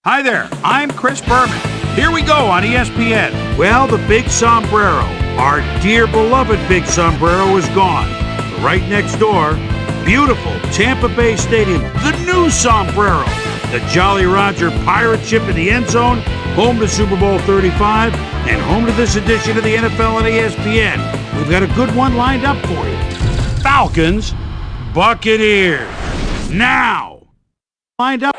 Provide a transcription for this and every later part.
Hi there, I'm Chris Berman. Here we go on ESPN. Well, the big sombrero, our dear beloved big sombrero, is gone. But right next door, beautiful Tampa Bay Stadium, the new sombrero, the Jolly Roger pirate ship in the end zone, home to Super Bowl 35, and home to this edition of the NFL on ESPN. We've got a good one lined up for you. Falcons, Buccaneers. Now, lined up.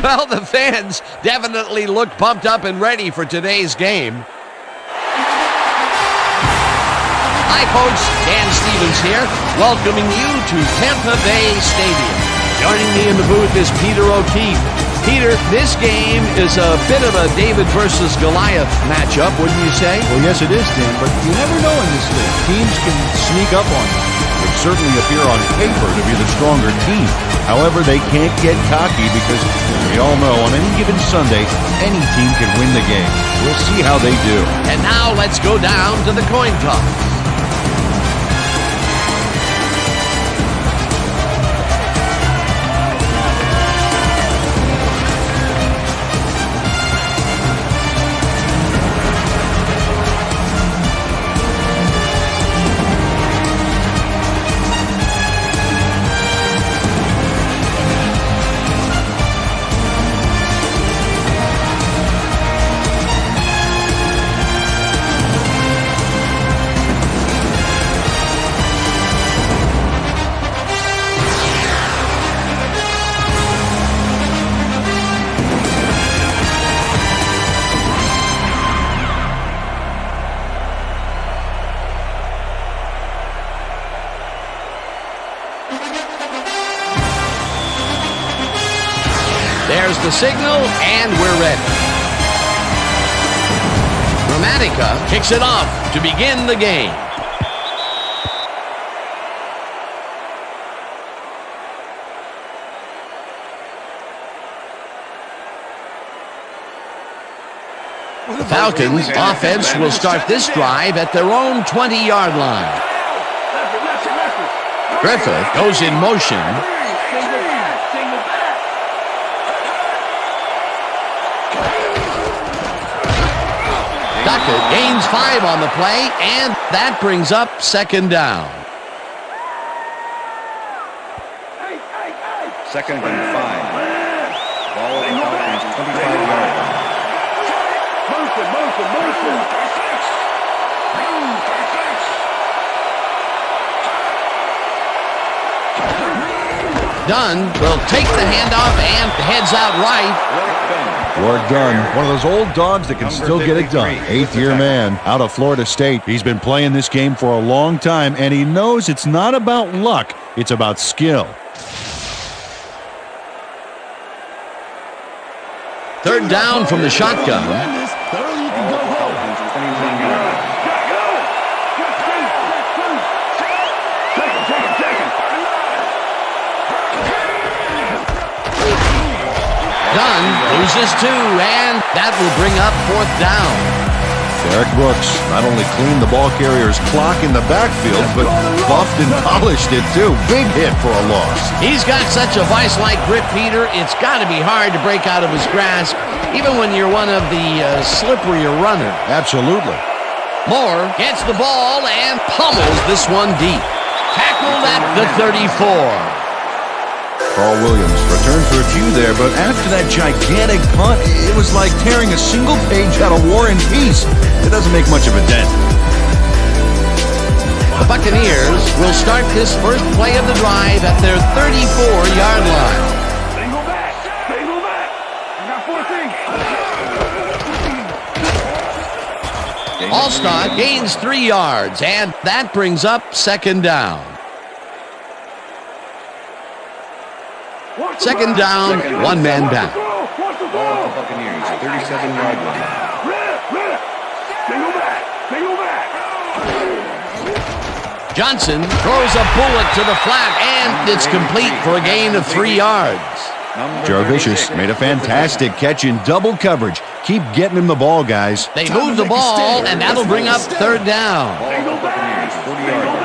Well, the fans definitely look pumped up and ready for today's game. Hi, folks. Dan Stevens here, welcoming you to Tampa Bay Stadium. Joining me in the booth is Peter O'Keefe. Peter, this game is a bit of a David versus Goliath matchup, wouldn't you say? Well, yes, it is, Dan, but you never know in this league. Teams can sneak up on you. They certainly appear on paper to be the stronger team. However, they can't get cocky because, as we all know, on any given Sunday, any team can win the game. We'll see how they do. And now let's go down to the coin toss. There's the signal, and we're ready. Dramatica kicks it off to begin the game. The Falcons offense will start this drive at their own 20-yard line. Griffith goes in motion. Duckett gains 5 on the play, and that brings up second down. Second and 5. Ball at the Falcons' 25-yard line. Dunn will take the handoff and heads out right. Work done. One of those old dogs that can still get it done. 8th-year man out of Florida State. He's been playing this game for a long time, and he knows it's not about luck. It's about skill. Third down from the shotgun. Dunn loses 2, and that will bring up 4th down. Derek Brooks not only cleaned the ball carrier's clock in the backfield, but buffed and polished it too. Big hit for a loss. He's got such a vice-like grip, Peter. It's got to be hard to break out of his grasp, even when you're one of the slipperier runners. Absolutely. Moore gets the ball and pummels this one deep. Tackled at the 34. Carl Williams returned for a few there, but after that gigantic punt, it was like tearing a single page out of War and Peace. It doesn't make much of a dent. The Buccaneers will start this first play of the drive at their 34-yard line. Single back. I got 14. Allstott gains 3 yards, and that brings up second down. Second down, one man down. Ball at the Buccaneers' 37-yard line. Johnson throws a bullet to the flat, and it's complete for a gain of 3 yards. Jarvicius made a fantastic catch in double coverage. Keep getting him the ball, guys. They move the ball, and that'll bring up third down. Ball at the Buccaneers' 40-yard line.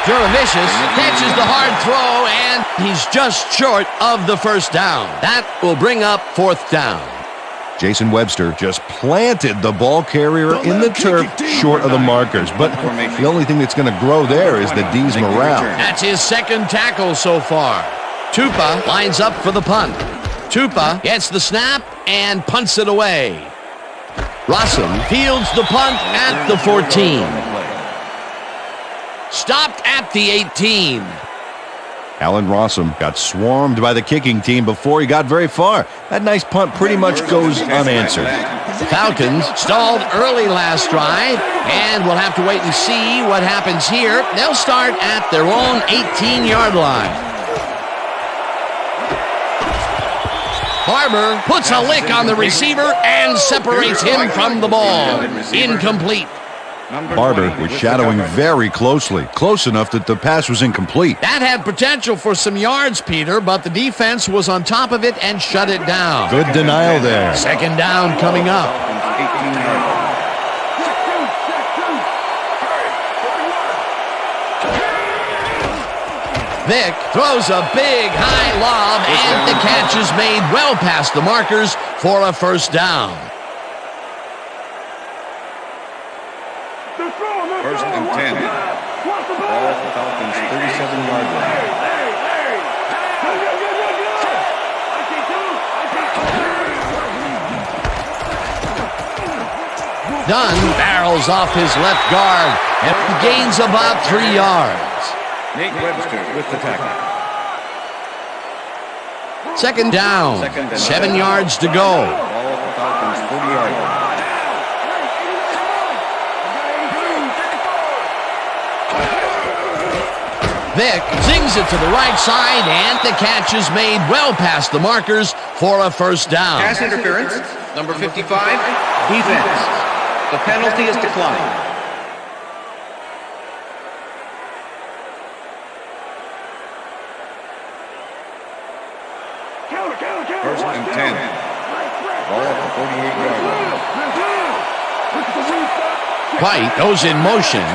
Jarvicius catches the hard throw, and he's just short of the first down. That will bring up 4th down. Jason Webster just planted the ball carrier in the turf short of the markers. But the only thing that's going to grow there is the D's morale. That's his second tackle so far. Tupa lines up for the punt. Tupa gets the snap and punts it away. Rossum fields the punt at the 14. Stopped at the 18. Alan Rossum got swarmed by the kicking team before he got very far. That nice punt pretty much goes unanswered. The Falcons stalled early last drive, and we'll have to wait and see what happens here. They'll start at their own 18-yard line. Barber puts a lick on the receiver and separates him from the ball. Incomplete. Barber was shadowing very closely, close enough that the pass was incomplete. That had potential for some yards, Peter, but the defense was on top of it and shut it down. Good denial there. Second down coming up. Vick throws a big high lob, and the catch is made well past the markers for a first down. First and 10. Ball at the Falcons' 37-yard line. Dunn barrels off his left guard and gains about 3 yards. Nate Webster with the tackle. Second down, 7 yards to go. Ball at the Falcons' 40-yard line. Vick zings it to the right side, and the catch is made well past the markers for a first down. Pass interference, number 55, defense. The penalty is declined. First and 10. Ball at the 48-yard line. White goes in motion.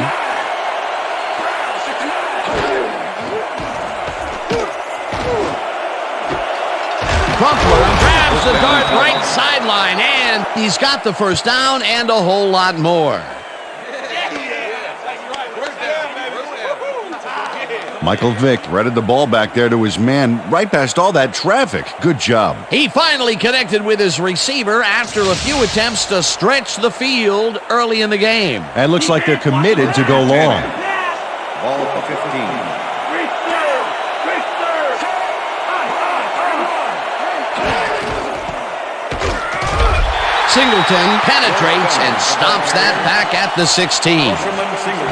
Crumpler grabs the dart right sideline, and he's got the first down and a whole lot more. Michael Vick threaded the ball back there to his man right past all that traffic. Good job. He finally connected with his receiver after a few attempts to stretch the field early in the game. And it looks like they're committed to go long. Ball at the 15. Singleton penetrates and stops that back at the 16.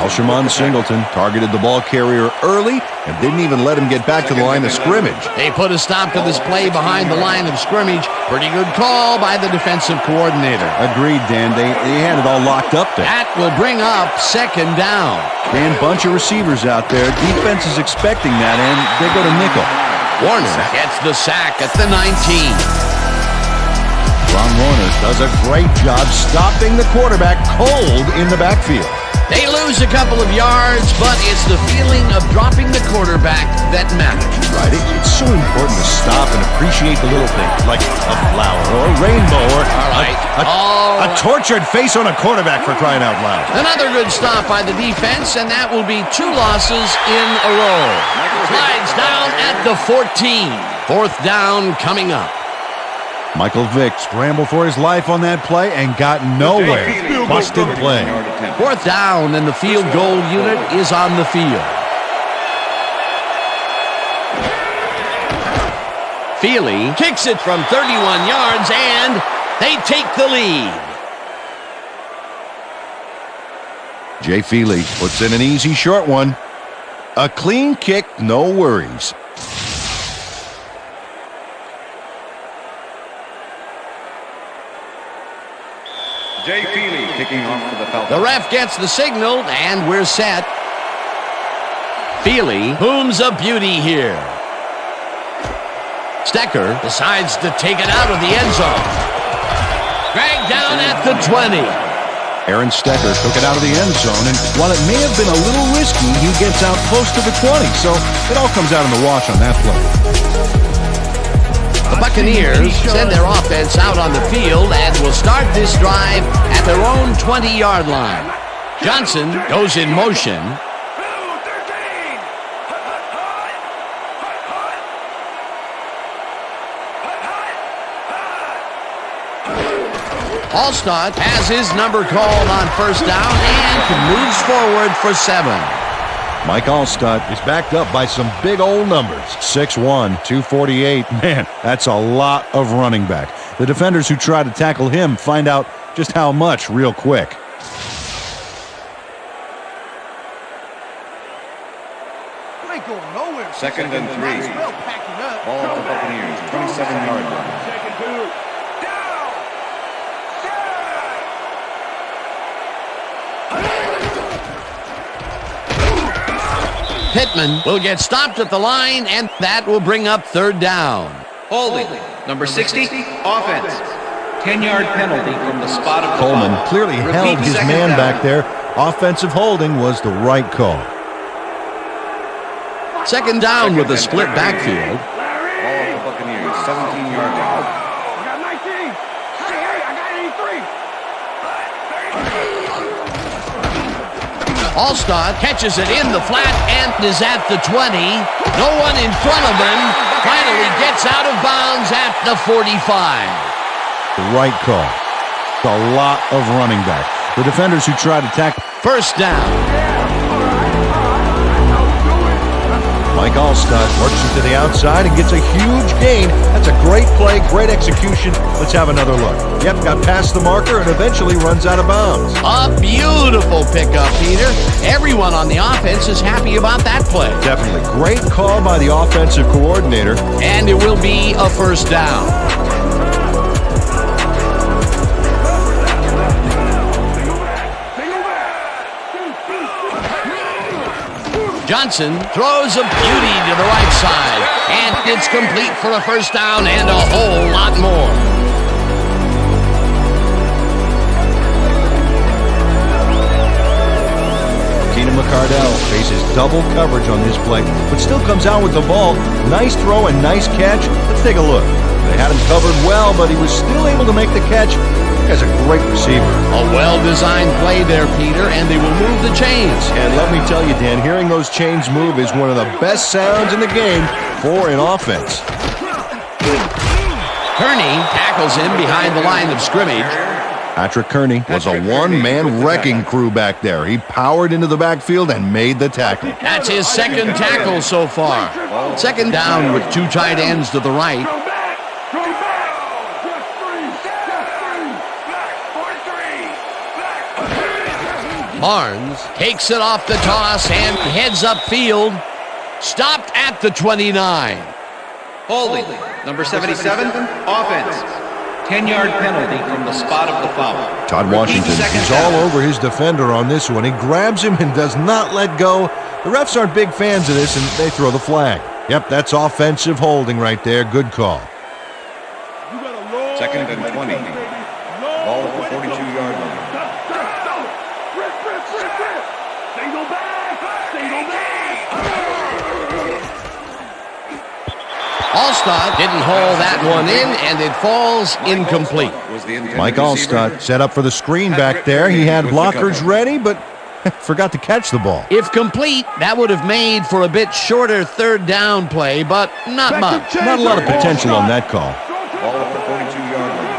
Alshimon Singleton targeted the ball carrier early and didn't even let him get back to the line of scrimmage. They put a stop to this play behind the line of scrimmage. Pretty good call by the defensive coordinator. Agreed, Dan. They had it all locked up there. That will bring up second down. Dan, bunch of receivers out there. Defense is expecting that, and they go to nickel. Warner gets the sack at the 19. Ron Warner does a great job stopping the quarterback cold in the backfield. They lose a couple of yards, but it's the feeling of dropping the quarterback that matters. Right, it's so important to stop and appreciate the little things, like a flower or a rainbow or a tortured face on a quarterback, for crying out loud. Another good stop by the defense, and that will be 2 losses in a row. Slides down at the 14. Fourth down coming up. Michael Vick scrambled for his life on that play and got nowhere. Busted play. Fourth down, and the field goal unit is on the field. Feely kicks it from 31 yards, and they take the lead. Jay Feely puts in an easy short one. A clean kick, no worries. Jay Feely kicking off for the Falcons. The ref gets the signal, and we're set. Feely booms a beauty here. Stecker decides to take it out of the end zone. Dragged down at the 20. Aaron Stecker took it out of the end zone, and while it may have been a little risky, he gets out close to the 20, so it all comes out in the wash on that play. The Buccaneers send their offense out on the field and will start this drive at their own 20-yard line. Johnson goes in motion. Allstott has his number called on first down and moves forward for 7. Mike Allstott is backed up by some big old numbers. 6'1", 248. Man, that's a lot of running back. The defenders who try to tackle him find out just how much real quick. Second and 3. Ball at the Buccaneers, 27-yard line. Pittman will get stopped at the line, and that will bring up third down. Holding. Number 60, offense. 10-yard penalty from the spot of the Coleman ball. clearly held his man back there. Offensive holding was the right call. Second down with a split backfield. Ball at the Buccaneers, 17-yard line. I got 19. Hey, I got 83. Allstott catches it in the flat and is at the 20. No one in front of him. Finally gets out of bounds at the 45. The right call. A lot of running back. The defenders who try to tackle. First down. Mike Allstott works it to the outside and gets a huge gain. That's a great play, great execution. Let's have another look. Yep, got past the marker and eventually runs out of bounds. A beautiful pickup, Peter. Everyone on the offense is happy about that play. Definitely. Great call by the offensive coordinator. And it will be a first down. Johnson throws a beauty to the right side, and it's complete for a first down and a whole lot more. Keenan McCardell faces double coverage on this play, but still comes out with the ball. Nice throw and nice catch. Let's take a look. They had him covered well, but he was still able to make the catch. As a great receiver. A well-designed play there, Peter, and they will move the chains. And let me tell you, Dan, hearing those chains move is one of the best sounds in the game for an offense. Kearney tackles him behind the line of scrimmage. Patrick Kearney was a one-man wrecking crew back there. He powered into the backfield and made the tackle. That's his second tackle so far. Second down with two tight ends to the right. Barnes takes it off the toss and heads upfield. Stopped at the 29. Holding. Number 77, offense. 10-yard penalty from the spot of the foul. Todd Washington is all over his defender on this one. He grabs him and does not let go. The refs aren't big fans of this, and they throw the flag. Yep, that's offensive holding right there. Good call. Second and 20. Ball at the 42-yard line. Allstott didn't haul that one in, and it falls incomplete. Mike Allstott set up for the screen back there. He had blockers ready, but forgot to catch the ball. If complete, that would have made for a bit shorter third down play, but not much. Not a lot of potential on that call. Ball at the 42-yard line.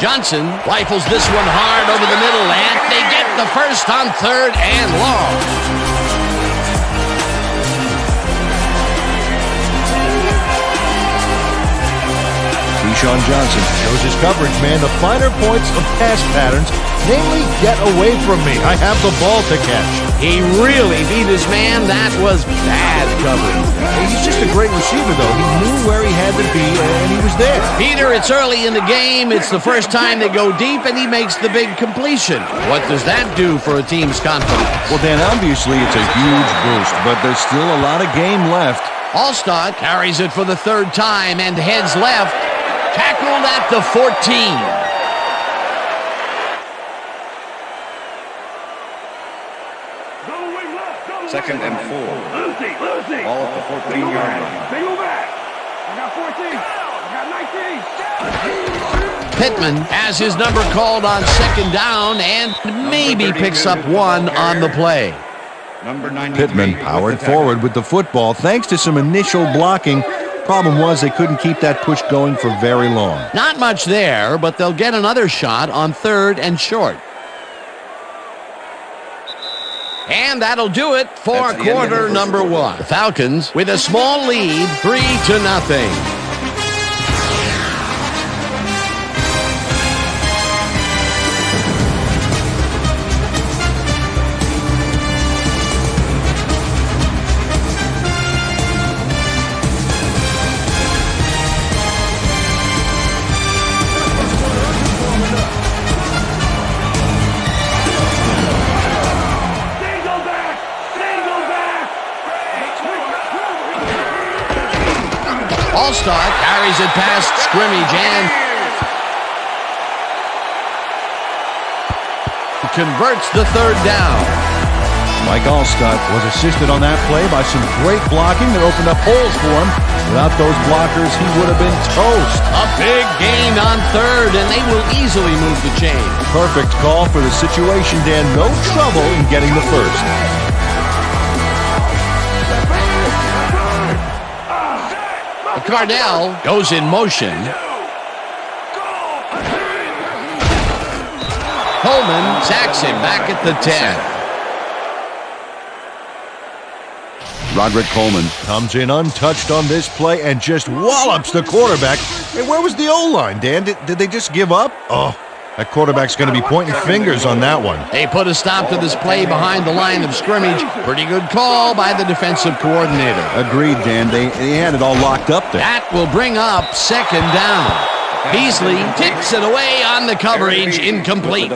Johnson rifles this one hard over the middle, and they get the first on third and long. Keyshawn Johnson shows his coverage, man. The finer points of pass patterns, namely, get away from me. I have the ball to catch. He really beat his man. That was bad coverage. He's just a great receiver, though. He knew where he had to be, and he was there. Peter, it's early in the game. It's the first time they go deep, and he makes the big completion. What does that do for a team's confidence? Well, Dan, obviously it's a huge boost, but there's still a lot of game left. Allstott carries it for the third time and heads left. Tackled at the 14. Second and 4. Ball at the 14-yard line. They go back. I got 14. I got 19. Pittman has his number called on second down and maybe picks up one on the play. Number 93. Pittman powered forward with the football thanks to some initial blocking. Problem was they couldn't keep that push going for very long. Not much there, but they'll get another shot on third and short. And that'll do it for quarter number one. The Falcons with a small lead, 3-0. Allstott carries it past scrimmage and converts the third down. Mike Allstott was assisted on that play by some great blocking that opened up holes for him. Without those blockers, he would have been toast. A big gain on third, and they will easily move the chain. Perfect call for the situation, Dan. No trouble in getting the first. Cardell goes in motion. Coleman sacks him back at the 10. Roderick Coleman comes in untouched on this play and just wallops the quarterback. Hey, where was the O-line, Dan? Did they just give up? Oh, that quarterback's going to be pointing fingers on that one. They put a stop to this play behind the line of scrimmage. Pretty good call by the defensive coordinator. Agreed, Dan. They had it all locked up there. That will bring up second down. Beasley tips it away on the coverage, incomplete.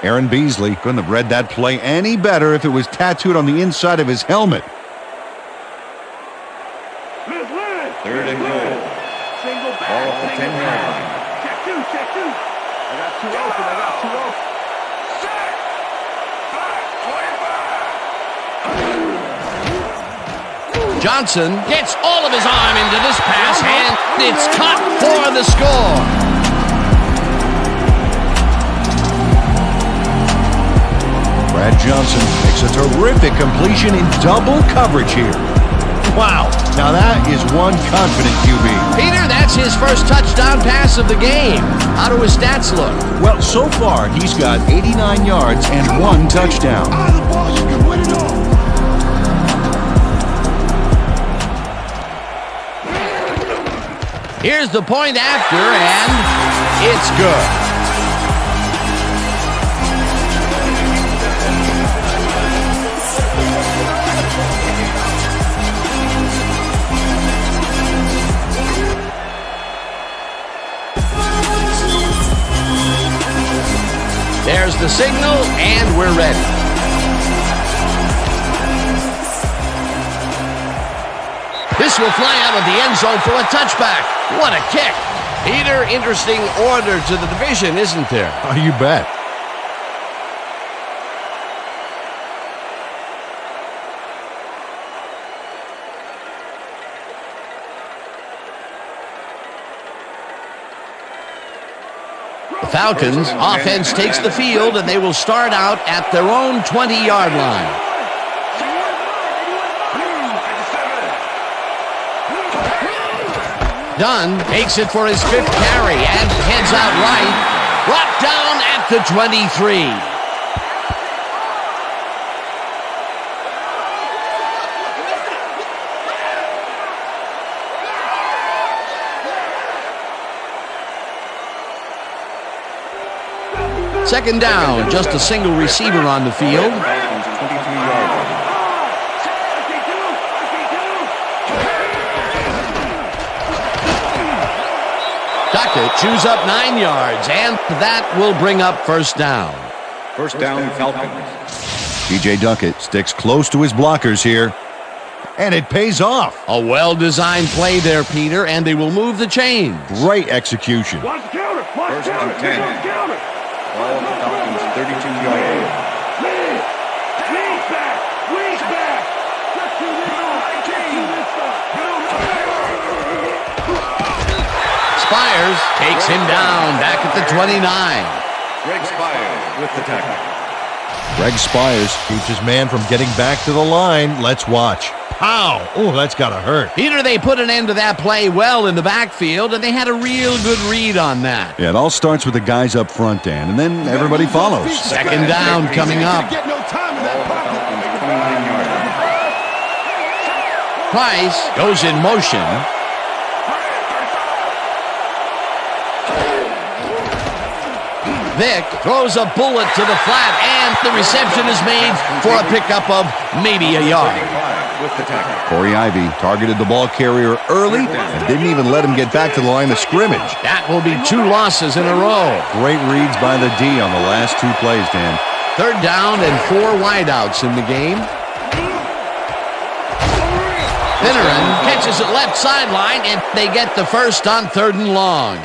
Aaron Beasley couldn't have read that play any better if it was tattooed on the inside of his helmet. Third and goal. Ball at the 10-yard line. Check two. I got two open. Johnson gets all of his arm into this pass, and it's caught for the score. Brad Johnson makes a terrific completion in double coverage here. Wow, now that is one confident QB. Peter, that's his first touchdown pass of the game. How do his stats look? Well, so far, he's got 89 yards and one touchdown. Here's the point after, and it's good. There's the signal, and we're ready. This will fly out of the end zone for a touchback. What a kick. Peter, interesting order to the division, isn't there? Oh, you bet. The Falcons offense takes the field, and they will start out at their own 20-yard line. Dunn takes it for his fifth carry and heads out right. Brought down at the 23. Second down, just a single receiver on the field. Duckett chews up 9 yards, and that will bring up first down. First down, Falcons. TJ Duckett sticks close to his blockers here, and it pays off. A well-designed play there, Peter, and they will move the chains. Great execution. Watch the counter. First and 10. Ball at the Falcons' 32-yard line. Wings back. Spires takes him down back at the 29. Greg Spires with the tackle. Greg Spires keeps his man from getting back to the line. Let's watch. Pow! Oh, that's got to hurt. Peter, they put an end to that play well in the backfield, and they had a real good read on that. Yeah, it all starts with the guys up front, Dan, and then everybody follows. Second down coming up. Price goes in motion. Vick throws a bullet to the flat, and the reception is made for a pickup of maybe a yard. Corey Ivy targeted the ball carrier early and didn't even let him get back to the line of scrimmage. That will be 2 losses in a row. Great reads by the D on the last 2 plays, Dan. Third down and 4 wideouts in the game. Finneran catches it left sideline, and they get the first on 3rd and long.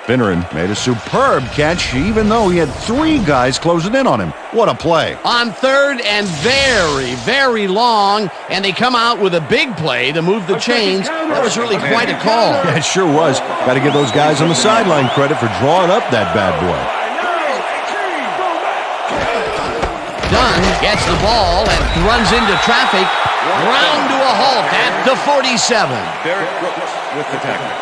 Finneran made a superb catch, even though he had 3 guys closing in on him. What a play. On 3rd and very, very long, and they come out with a big play to move the chains. That was really quite a call. Yeah, it sure was. Got to give those guys on the sideline credit for drawing up that bad boy. Dunn gets the ball and runs into traffic. Ground to a halt at the 47. Derek Brooks with the tackle.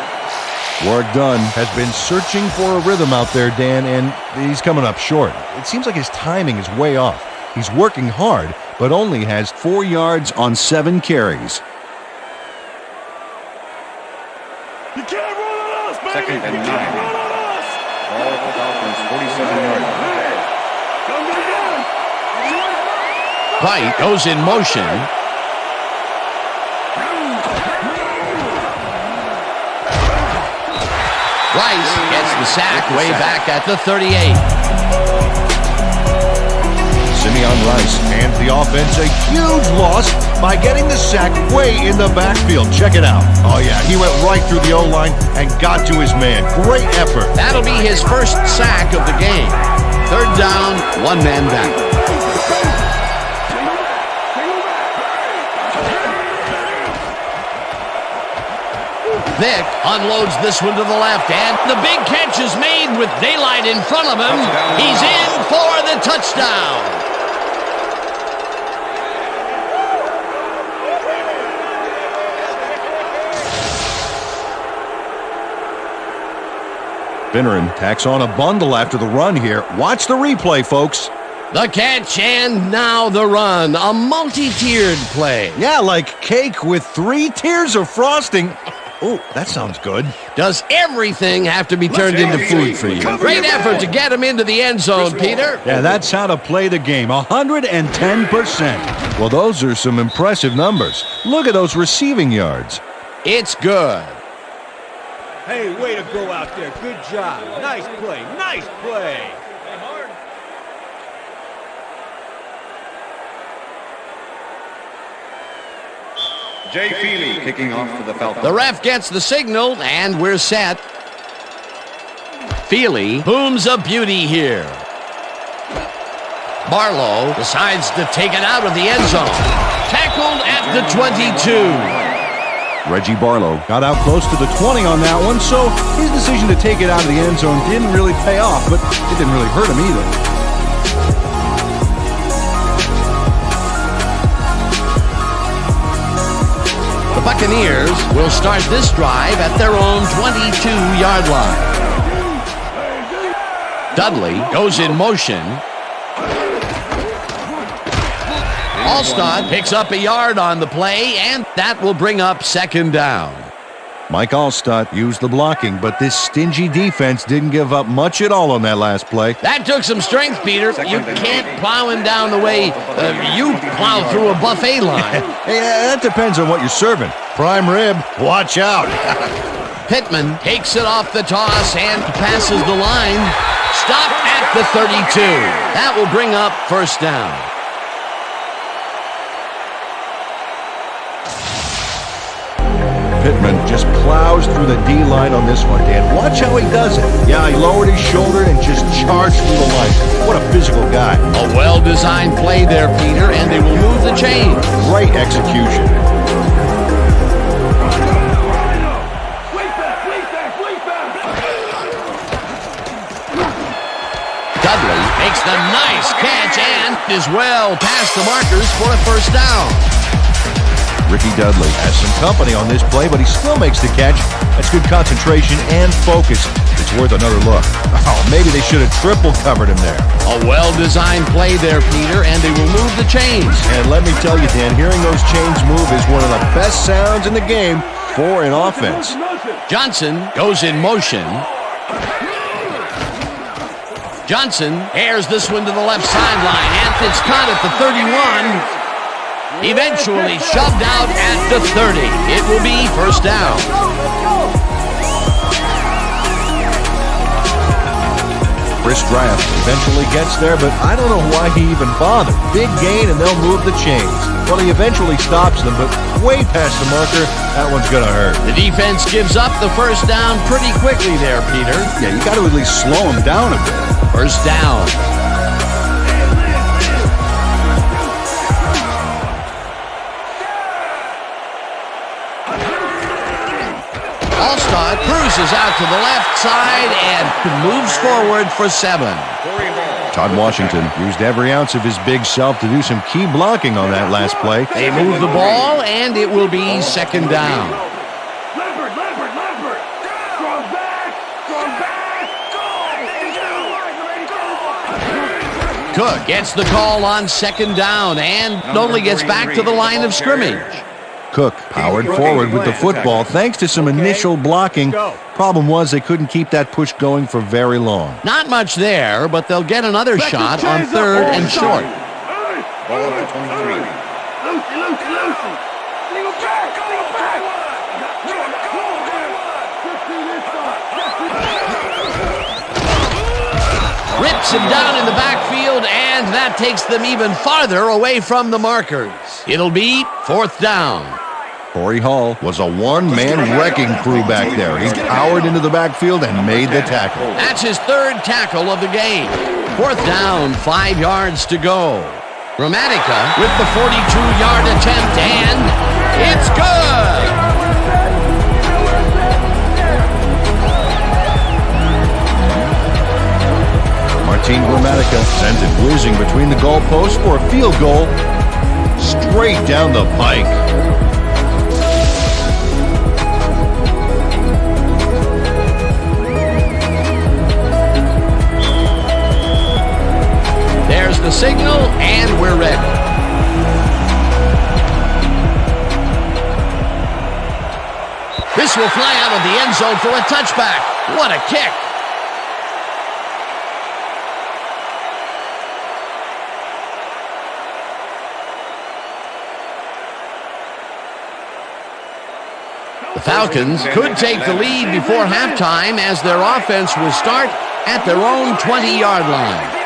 Work done. Has been searching for a rhythm out there, Dan, and he's coming up short. It seems like his timing is way off. He's working hard, but only has 4 yards on 7 carries. You can't run on us, baby. Second and You 9. can't run on us. Ball at the Falcons, 47-yard line. Come to the gun. White goes in motion. Rice gets the sack way back at the 38. Simeon Rice and the offense a huge loss by getting the sack way in the backfield. Check it out. Oh, yeah, he went right through the O-line and got to his man. Great effort. That'll be his first sack of the game. 3rd down, 1 man back. Vick unloads this one to the left, and the big catch is made with daylight in front of him. He's in for the touchdown. Finneran tacks on a bundle after the run here. Watch the replay, folks. The catch and now the run. A multi-tiered play. Yeah, like cake with 3 tiers of frosting. Oh, that sounds good. Does everything have to be turned into food for you? Great effort to get him into the end zone, Peter. Yeah, that's how to play the game. 110%. Well, those are some impressive numbers. Look at those receiving yards. It's good. Hey, way to go out there. Good job. Nice play. Nice play. Jay Feely kicking off for the Falcons. The ref gets the signal, and we're set. Feely booms a beauty here. Barlow decides to take it out of the end zone. Tackled at the 22. Reggie Barlow got out close to the 20 on that one, so his decision to take it out of the end zone didn't really pay off, but it didn't really hurt him either. The Buccaneers will start this drive at their own 22-yard line. Dudley goes in motion. Alstott picks up a yard on the play, and that will bring up 2nd down. Mike Alstott used the blocking, but this stingy defense didn't give up much at all on that last play. That took some strength, Peter. You can't plow him down the way you plow through a buffet line. Hey, that depends on what you're serving. Prime rib, watch out. Pittman takes it off the toss and passes the line. Stopped at the 32. That will bring up 1st down. Pittman just plows through the D-line on this one, Dan. Watch how he does it. Yeah, he lowered his shoulder and just charged through the line. What a physical guy. A well-designed play there, Peter, and they will move the chains. Great execution. Dudley makes the nice catch and is well past the markers for a 1st down. Ricky Dudley has some company on this play, but he still makes the catch. That's good concentration and focus. It's worth another look. Oh, maybe they should have triple covered him there. A well-designed play there, Peter, and they will move the chains. And let me tell you, Dan, hearing those chains move is one of the best sounds in the game for an offense. Johnson goes in motion. Johnson airs this one to the left sideline, and it's caught at the 31. Eventually shoved out at the 30. It will be 1st down. Chris Draft eventually gets there, but I don't know why he even bothered. Big gain, and they'll move the chains. Well, he eventually stops them, but way past the marker, that one's going to hurt. The defense gives up the 1st down pretty quickly there, Peter. Yeah, you got to at least slow him down a bit. 1st down. Alstott cruises out to the left side and moves forward for 7. Todd Washington used every ounce of his big self to do some key blocking on that last play. They move the ball, and it will be 2nd down. Lambert. Strong back. Cook gets the call on second down and only gets back to the line of scrimmage. Cook powered forward with the football thanks to some initial blocking. Problem was they couldn't keep that push going for very long. Not much there, but they'll get another shot on third and short. Ball at the 23. Rips him down in the backfield, and that takes them even farther away from the markers. It'll be fourth down. Corey Hall was a one-man wrecking crew back there. He powered into the backfield and made the tackle. That's his third tackle of the game. Fourth down, 5 yards to go. Gramatica with the 42-yard attempt, and it's good! Martin Gramatica sends it whizzing between the goalposts for a field goal straight down the pike. There's the signal, and we're ready. This will fly out of the end zone for a touchback. What a kick! The Falcons could take the lead before halftime as their offense will start at their own 20-yard line.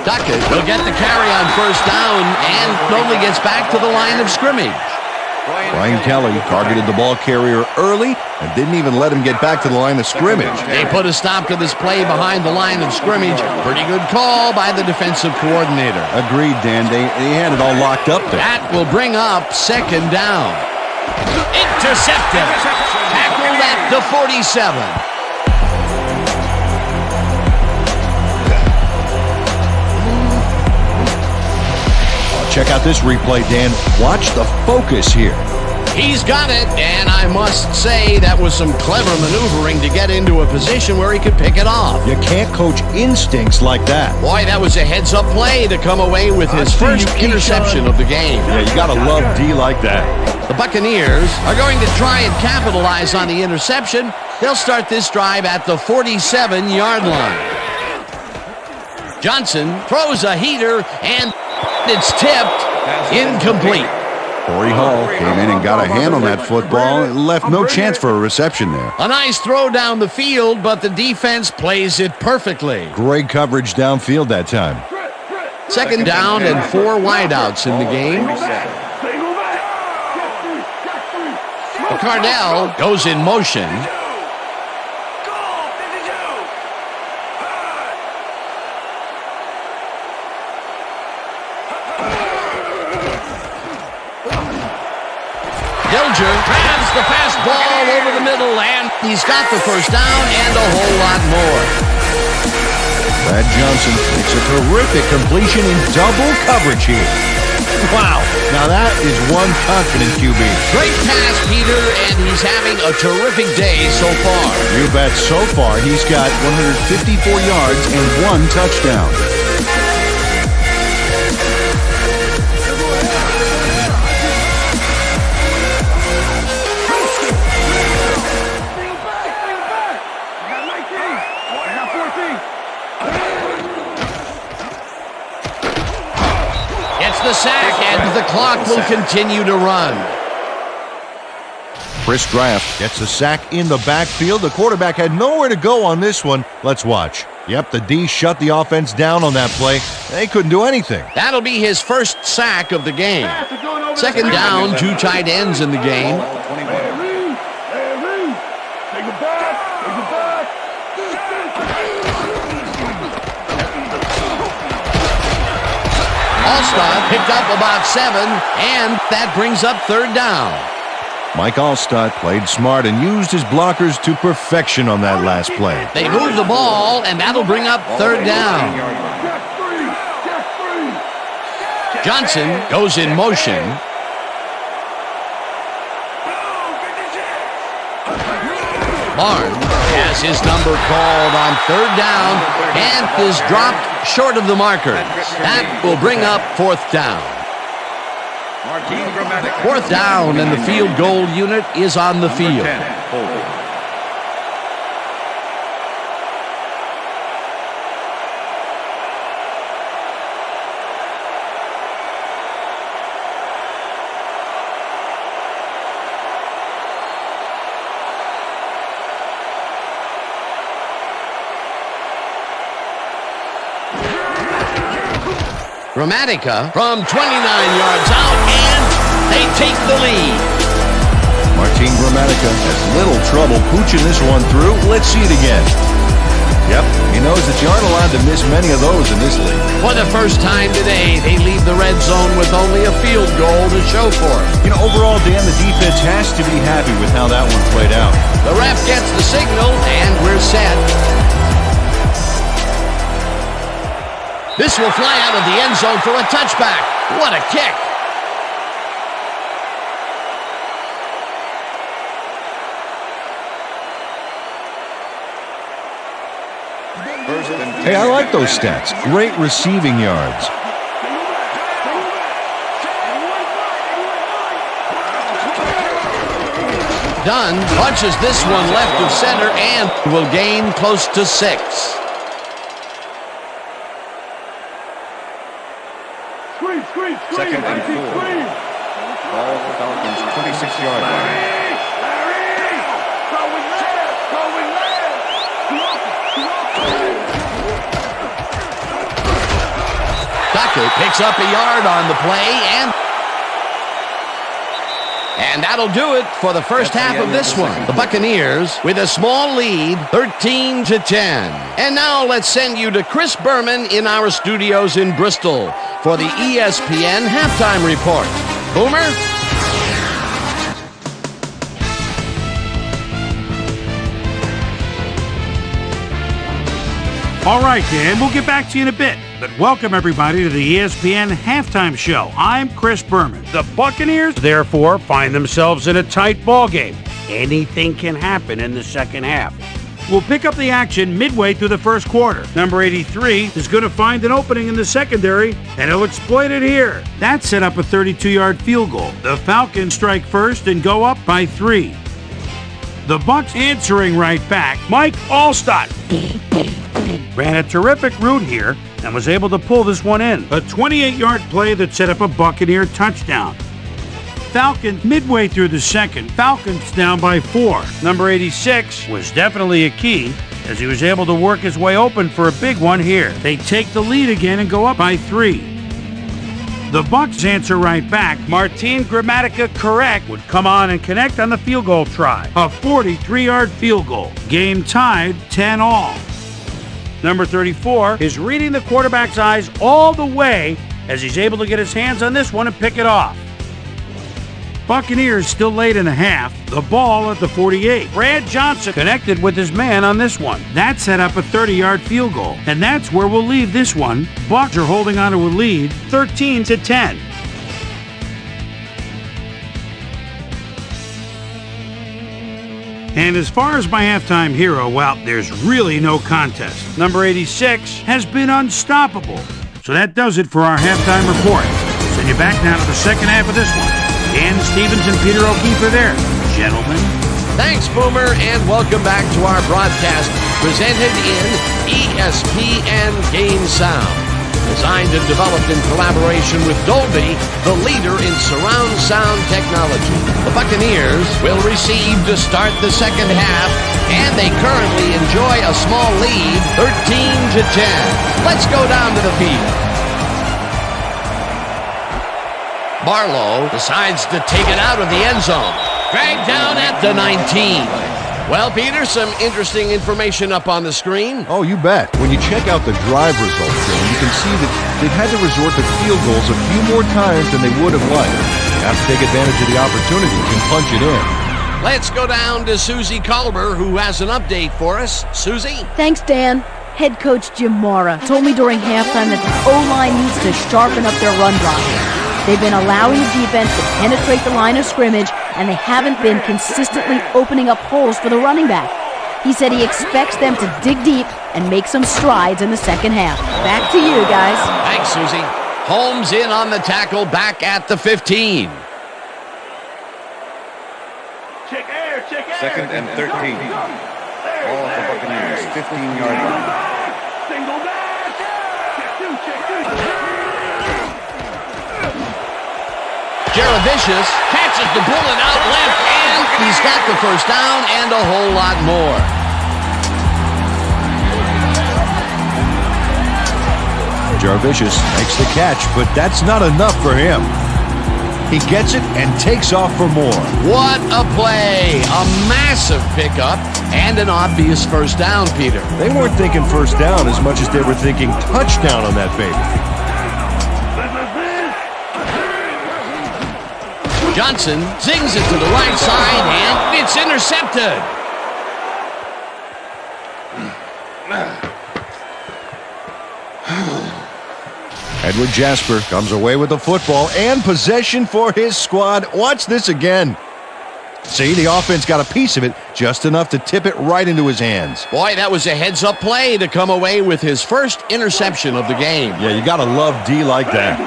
Duckett will get the carry on first down and only gets back to the line of scrimmage. Brian Kelly targeted the ball carrier early and didn't even let him get back to the line of scrimmage. They put a stop to this play behind the line of scrimmage. Pretty good call by the defensive coordinator. Agreed, Dan. They had it all locked up there. That will bring up second down. Intercepted. Tackled at the 47. Check out this replay, Dan. Watch the focus here. He's got it, and I must say that was some clever maneuvering to get into a position where he could pick it off. You can't coach instincts like that. Boy, that was a heads-up play to come away with his first interception of the game. Yeah, you gotta love D like that. The Buccaneers are going to try and capitalize on the interception. They'll start this drive at the 47-yard line. Johnson throws a heater, and it's tipped, incomplete. Corey Hall came in and got a hand on that football. It left no chance for a reception there. A nice throw down the field, but the defense plays it perfectly. Great coverage downfield that time. Second down and 4 wideouts in the game. Cardell goes in motion. Dilger grabs the fastball over the middle, and he's got the first down and a whole lot more. Brad Johnson makes a terrific completion in double coverage here. Wow, now that is one confident QB. Great pass, Peter, and he's having a terrific day so far. You bet. So far, he's got 154 yards and 1 touchdown. The sack, and the clock will continue to run. Chris Draft gets a sack in the backfield. The quarterback had nowhere to go on this one. Let's watch. Yep, the D shut the offense down on that play. They couldn't do anything. That'll be his first sack of the game. Second down, 2 tight ends in the game. Allstott picked up about 7, and that brings up third down. Mike Allstott played smart and used his blockers to perfection on that last play. They move the ball, and that'll bring up third down. Johnson goes in motion. Barnes has his number called on third down and is dropped short of the marker. That will bring up fourth down. Fourth down, and the field goal unit is on the field. Gramatica from 29 yards out, and they take the lead. Martin Gramatica has little trouble pooching this one through. Let's see it again. Yep, he knows that you aren't allowed to miss many of those in this league. For the first time today, they leave the red zone with only a field goal to show for it. You know, overall, Dan, the defense has to be happy with how that one played out. The ref gets the signal, and we're set. This will fly out of the end zone for a touchback. What a kick. Hey, I like those stats. Great receiving yards. Dunn punches this one left of center and will gain close to 6. Second and 4. Ball at the Falcons' 26-yard line. Tucker picks up a yard on the play, and that'll do it for the first half of this one. The Buccaneers with a small lead, 13-10. And now let's send you to Chris Berman in our studios in Bristol for the ESPN halftime report. Boomer? All right, Dan, we'll get back to you in a bit. But welcome, everybody, to the ESPN Halftime Show. I'm Chris Berman. The Buccaneers, therefore, find themselves in a tight ball game. Anything can happen in the second half. We'll pick up the action midway through the first quarter. Number 83 is going to find an opening in the secondary, and he'll exploit it here. That set up a 32-yard field goal. The Falcons strike first and go up by 3. The Bucs answering right back. Mike Allstott ran a terrific route here and was able to pull this one in. A 28-yard play that set up a Buccaneer touchdown. Falcons midway through the second. Falcons down by 4. Number 86 was definitely a key as he was able to work his way open for a big one here. They take the lead again and go up by 3. The Bucs answer right back. Martin Gramatica correct would come on and connect on the field goal try. A 43-yard field goal. Game tied 10-all. Number 34 is reading the quarterback's eyes all the way as he's able to get his hands on this one and pick it off. Buccaneers still late in the half. The ball at the 48. Brad Johnson connected with his man on this one. That set up a 30-yard field goal. And that's where we'll leave this one. Bucs are holding on to a lead, 13-10. And as far as my halftime hero, well, there's really no contest. Number 86 has been unstoppable. So that does it for our halftime report. We'll send you back now to the second half of this one. Dan Stevens and Peter O'Keefe are there. Gentlemen. Thanks, Boomer, and welcome back to our broadcast presented in ESPN Game Sound. Designed and developed in collaboration with Dolby, the leader in surround sound technology. The Buccaneers will receive to start the second half, and they currently enjoy a small lead, 13-10. Let's go down to the field. Barlow decides to take it out of the end zone. Dragged down at the 19. Well, Peter, some interesting information up on the screen. Oh, you bet. When you check out the drive results, you can see that they've had to resort to field goals a few more times than they would have liked. You have to take advantage of the opportunities and punch it in. Let's go down to Susie Culber, who has an update for us. Susie? Thanks, Dan. Head coach Jim Mora told me during halftime that the O-line needs to sharpen up their run blocking. They've been allowing the defense to penetrate the line of scrimmage, and they haven't been consistently opening up holes for the running back. He said he expects them to dig deep and make some strides in the second half. Back to you, guys. Thanks, Susie. Holmes in on the tackle back at the 15. Second and 13. Ball at the Buccaneers, 15-yard line. Jaravicius catches the bullet out left, and he's got the first down and a whole lot more. Jaravicius makes the catch, but that's not enough for him. He gets it and takes off for more. What a play! A massive pickup and an obvious first down, Peter. They weren't thinking first down as much as they were thinking touchdown on that baby. Johnson zings it to the right side, and it's intercepted. Edward Jasper comes away with the football and possession for his squad. Watch this again. See, the offense got a piece of it, just enough to tip it right into his hands. Boy, that was a heads-up play to come away with his first interception of the game. Yeah, you got to love D like that.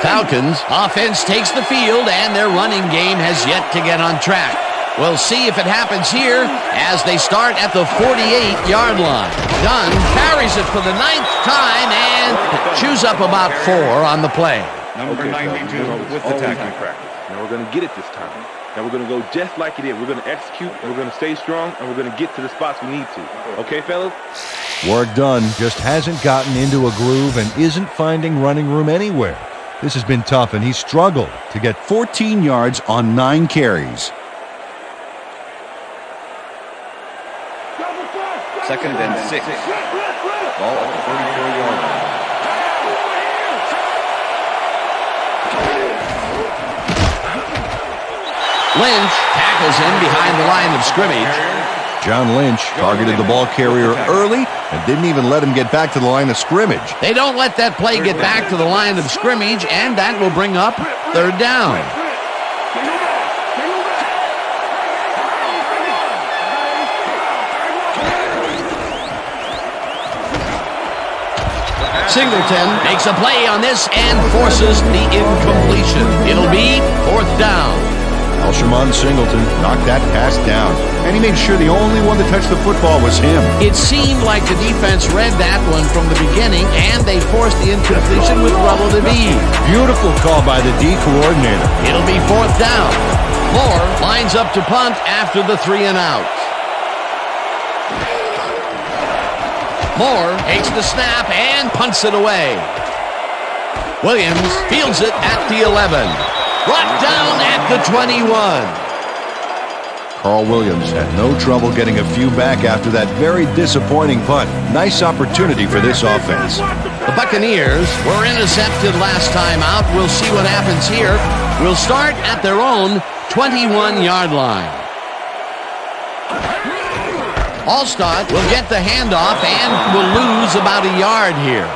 Falcons offense takes the field, and their running game has yet to get on track. We'll see if it happens here as they start at the 48-yard line. Dunn carries it for the 9th time and chews up about 4 on the play. Number 92 with the tackle. Now we're going to get it this time. Now we're going to go just like it is. We're going to execute, and we're going to stay strong, and we're going to get to the spots we need to. Okay, fellas? Work done. Just hasn't gotten into a groove and isn't finding running room anywhere. This has been tough, and he's struggled to get 14 yards on 9 carries. Second and 6. Ball at the 34-yard line. Lynch tackles him behind the line of scrimmage. John Lynch targeted the ball carrier early and didn't even let him get back to the line of scrimmage. They don't let that play get back to the line of scrimmage, and that will bring up 3rd down. Singleton makes a play on this and forces the incompletion. It'll be 4th down. Alshimon Singleton knocked that pass down, and he made sure the only one to touch the football was him. It seemed like the defense read that one from the beginning, and they forced the incompletion with relative ease. Beautiful call by the D coordinator. It'll be 4th down. Moore lines up to punt after the 3 and out. Moore takes the snap and punts it away. Williams fields it at the 11. Brought down at the 21. Carl Williams had no trouble getting a few back after that very disappointing punt. Nice opportunity for this offense. The Buccaneers were intercepted last time out. We'll see what happens here. We'll start at their own 21-yard line. Allstott will get the handoff and will lose about a yard here.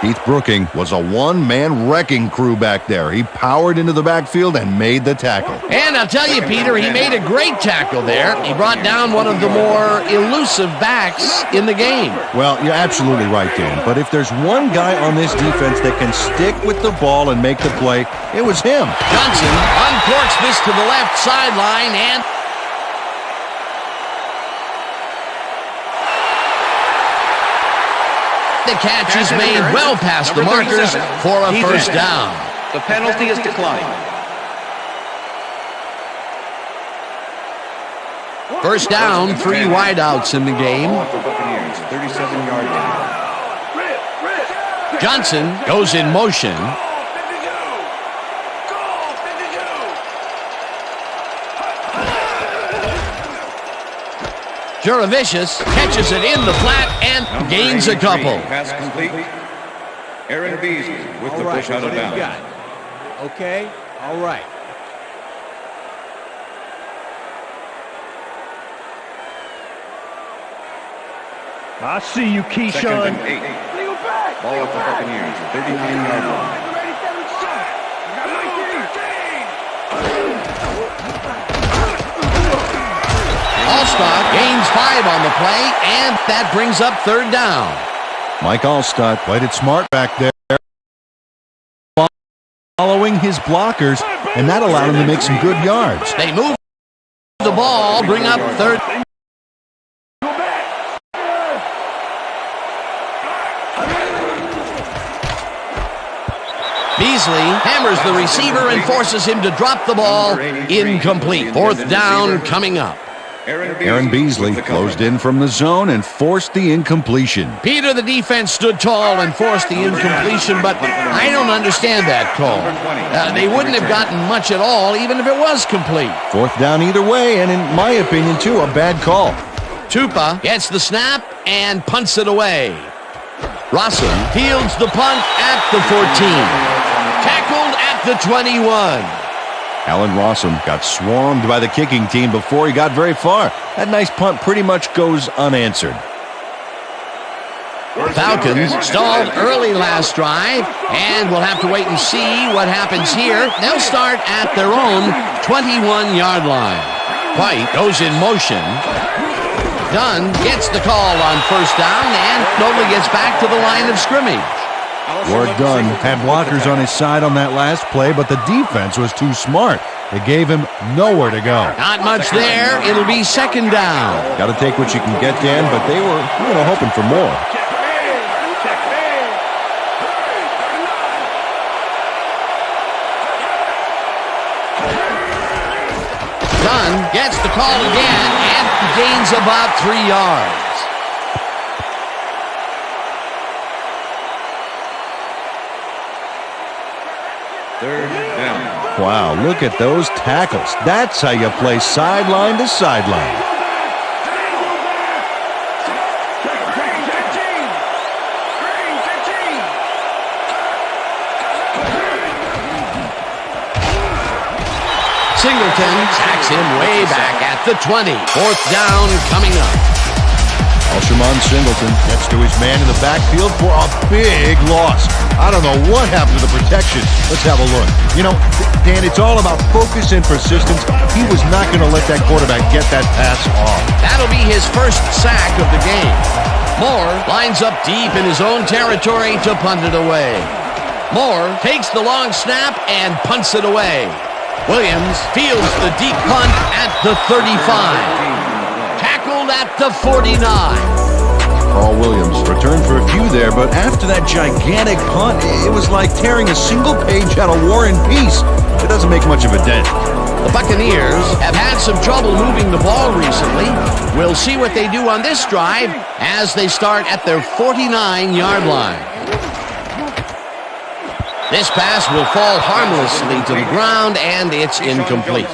Heath Brooking was a one-man wrecking crew back there. He powered into the backfield and made the tackle. And I'll tell you, Peter, he made a great tackle there. He brought down one of the more elusive backs in the game. Well, you're absolutely right, Dan. But if there's one guy on this defense that can stick with the ball and make the play, it was him. Johnson uncorks this to the left sideline, and the catch is made well past the markers for a first down. The penalty is declined. First down, 3 wideouts in the game. Ball at the Buccaneers, 37-yard line. Johnson goes in motion. Jaravicius catches it in the flat and gains a couple. Pass complete. Aaron Beasley with the push out of bounds. Okay, all right. I see you, Keyshawn. Second and 8. Ball at the Buccaneers, 39-yard line. Allstott gains 5 on the play, and that brings up 3rd down. Mike Allstott played it smart back there, following his blockers, and that allowed him to make some good yards. They move the ball, bring up 3rd. Beasley hammers the receiver and forces him to drop the ball. Incomplete. 4th down coming up. Aaron Beasley closed in from the zone and forced the incompletion. Peter, the defense stood tall and forced the incompletion, but I don't understand that call. They wouldn't have gotten much at all, even if it was complete. 4th down either way, and in my opinion, too, a bad call. Tupa gets the snap and punts it away. Rossum fields the punt at the 14. Tackled at the 21. Alan Rossum got swarmed by the kicking team before he got very far. That nice punt pretty much goes unanswered. Falcons stalled early last drive, and we'll have to wait and see what happens here. They'll start at their own 21-yard line. White goes in motion. Dunn gets the call on 1st down and only gets back to the line of scrimmage. Ward Dunn had blockers on his side on that last play, but the defense was too smart. They gave him nowhere to go. Not much there. It'll be 2nd down. Got to take what you can get, Dan, but they were, hoping for more. Dunn gets the call again and gains about 3 yards. Wow, look at those tackles. That's how you play sideline to sideline. Singleton sacks him way back at the 20. 4th down coming up. Alshimon Singleton gets to his man in the backfield for a big loss. I don't know what happened to the protection. Let's have a look. Dan, it's all about focus and persistence. He was not going to let that quarterback get that pass off. That'll be his 1st sack of the game. Moore lines up deep in his own territory to punt it away. Moore takes the long snap and punts it away. Williams fields the deep punt at the 35. Tackled at the 49. Paul Williams returned for a few there, but after that gigantic punt, it was like tearing a single page out of War and Peace. It doesn't make much of a dent. The Buccaneers have had some trouble moving the ball recently. We'll see what they do on this drive as they start at their 49-yard line. This pass will fall harmlessly to the ground, and it's incomplete.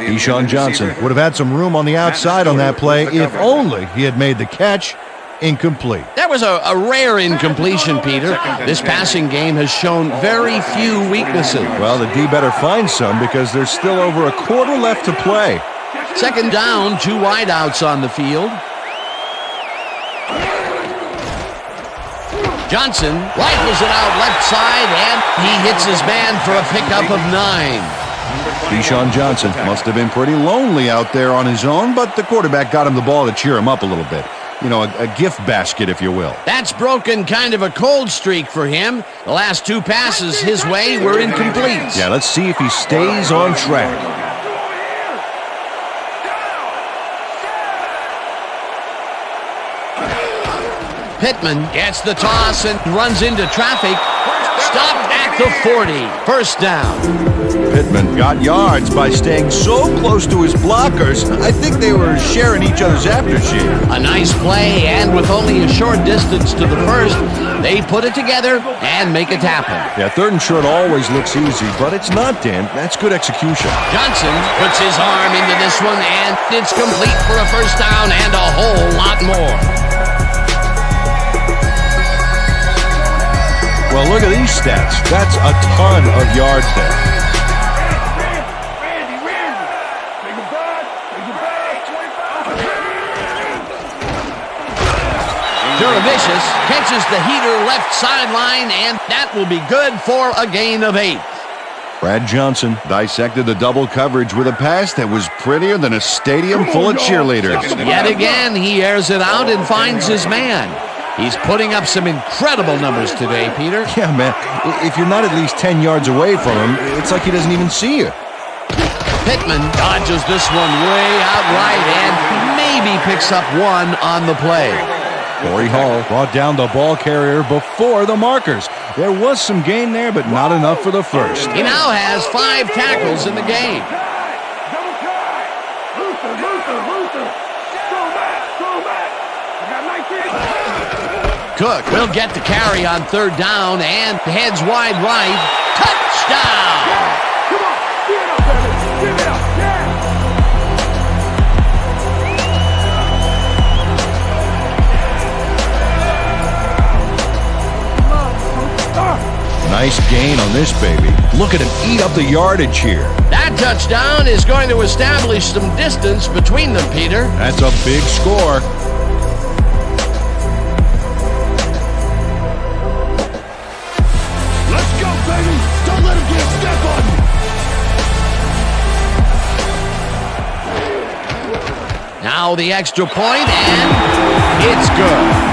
Deshaun Johnson would have had some room on the outside on that play if only he had made the catch. Incomplete. That was a rare incompletion, Peter. This passing game has shown very few weaknesses. Well, the D better find some because there's still over a quarter left to play. 2nd down, 2 wideouts on the field. Johnson rifles it out left side, and he hits his man for a pickup of 9. Deshaun Johnson must have been pretty lonely out there on his own, but the quarterback got him the ball to cheer him up a little bit. A gift basket, if you will. That's broken kind of a cold streak for him. The last 2 passes his way were incomplete. Yeah, let's see if he stays on track. Pittman gets the toss and runs into traffic. Stopped at the 40. 1st down. Pittman got yards by staying so close to his blockers. I think they were sharing each other's aftershave. A nice play, and with only a short distance to the 1st, they put it together and make it happen. Yeah, 3rd and short always looks easy, but it's not, Dan. That's good execution. Johnson puts his arm into this one, and it's complete for a 1st down and a whole lot more. Well, look at these stats. That's a ton of yards there. Duravicius catches the heater left sideline, and that will be good for a gain of 8. Brad Johnson dissected the double coverage with a pass that was prettier than a stadium full of cheerleaders. Yet again, he airs it out and finds his man. He's putting up some incredible numbers today, Peter. Yeah, man. If you're not at least 10 yards away from him, it's like he doesn't even see you. Pittman dodges this one way out right and maybe picks up one on the play. Corey Hall brought down the ball carrier before the markers. There was some gain there, but not enough for the first. He now has 5 tackles in the game. Cook will get the carry on 3rd down and heads wide right. Touchdown! Come on, give it up, baby. Give it up, yeah. Nice gain on this baby. Look at him eat up the yardage here. That touchdown is going to establish some distance between them, Peter. That's a big score. Let's go, baby. Don't let him get a step on you. Now the extra point, and it's good.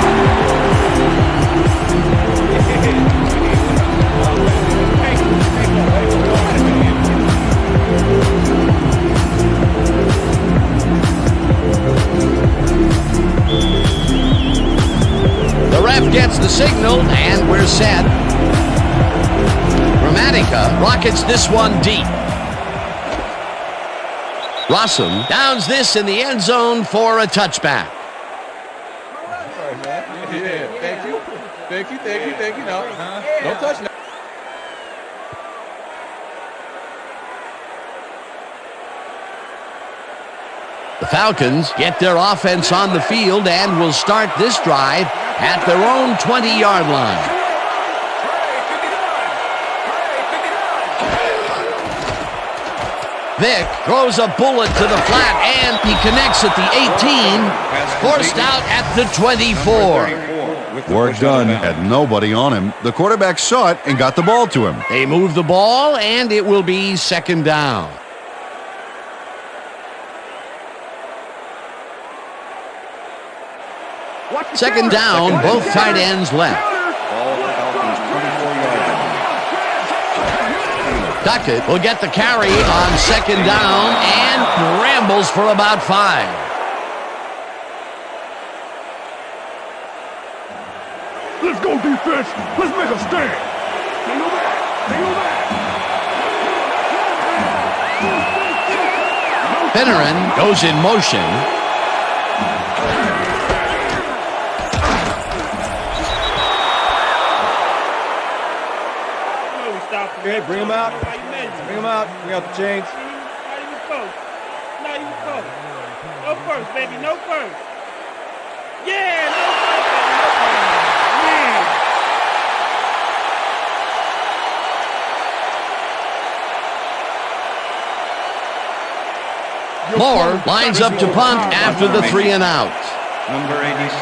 The ref gets the signal, and we're set. Gramatica rockets this one deep. Rossum downs this in the end zone for a touchback. Yeah, thank you. Thank you, thank you, thank you. No, no touch now. The Falcons get their offense on the field and will start this drive at their own 20-yard line. Vick throws a bullet to the flat, and he connects at the 18, forced out at the 24. Work done. Had nobody on him. The quarterback saw it and got the ball to him. They move the ball, and it will be 2nd down. Second down, both tight ends left. Duckett will get the carry on 2nd down and rambles for about 5. Let's go, defense. Let's make a stand. They go back. They go back. Finneran goes in motion. Okay, bring him out. Bring him out. Bring out the chains. Not even close. Not even close. No first, baby. No first. Yeah, no first, baby. Moore lines up to punt after the 3 and out. Number 86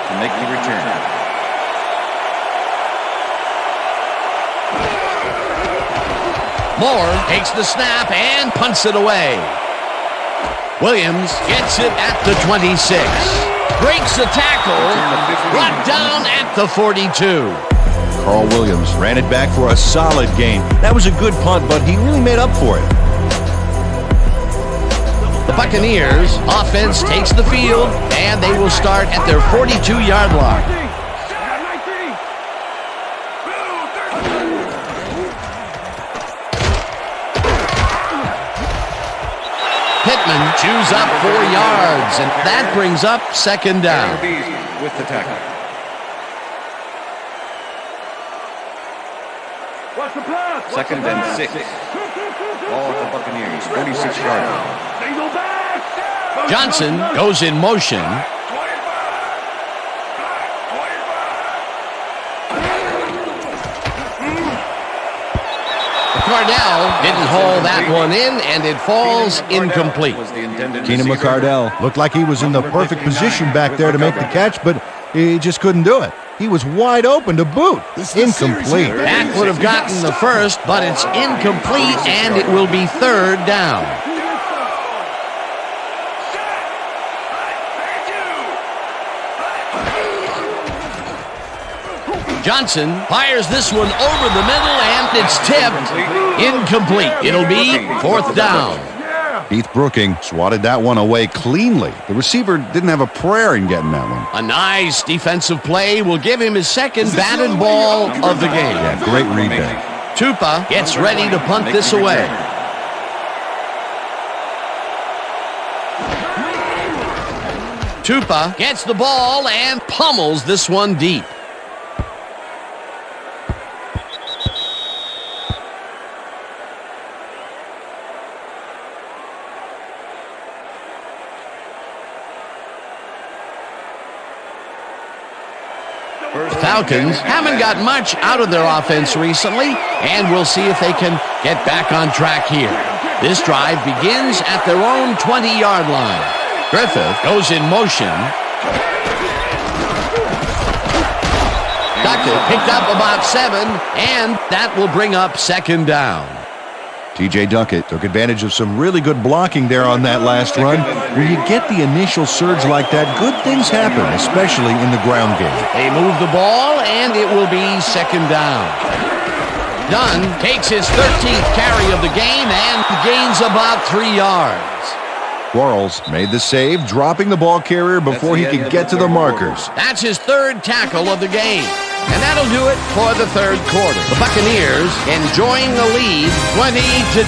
to make the return. Moore takes the snap and punts it away. Williams gets it at the 26. Breaks the tackle. Brought down at the 42. Carl Williams ran it back for a solid gain. That was a good punt, but he really made up for it. The Buccaneers offense takes the field, and they will start at their 42-yard line. Pittman chews up 4 yards, and that brings up 2nd down. With the tackle. Watch the pass. 2nd and 6. Ball at the Buccaneers, 46-yard line. They go back. Johnson goes in motion. Cardell didn't haul that one in, and it falls incomplete. Keenan McCardell looked like he was in the perfect position back there to make the catch, but he just couldn't do it. He was wide open to boot. Incomplete. That would have gotten the first, but it's incomplete, and it will be third down. Johnson fires this one over the middle, and it's tipped. Incomplete. It'll be fourth down. Keith Brooking swatted that one away cleanly. The receiver didn't have a prayer in getting that one. A nice defensive play will give him his second batted ball of the game. Yeah, great read there. Tupa gets ready to punt this away. Tupa gets the ball and pummels this one deep. Falcons haven't got much out of their offense recently, and we'll see if they can get back on track here. This drive begins at their own 20-yard line. Griffith goes in motion. Duckett picked up about 7, and that will bring up second down. T.J. Duckett took advantage of some really good blocking there on that last run. When you get the initial surge like that, good things happen, especially in the ground game. They move the ball, and it will be second down. Dunn takes his 13th carry of the game and gains about 3 yards. Quarles made the save, dropping the ball carrier before he could get to the markers. That's his third tackle of the game. And that'll do it for the third quarter. The Buccaneers enjoying the lead 20-10.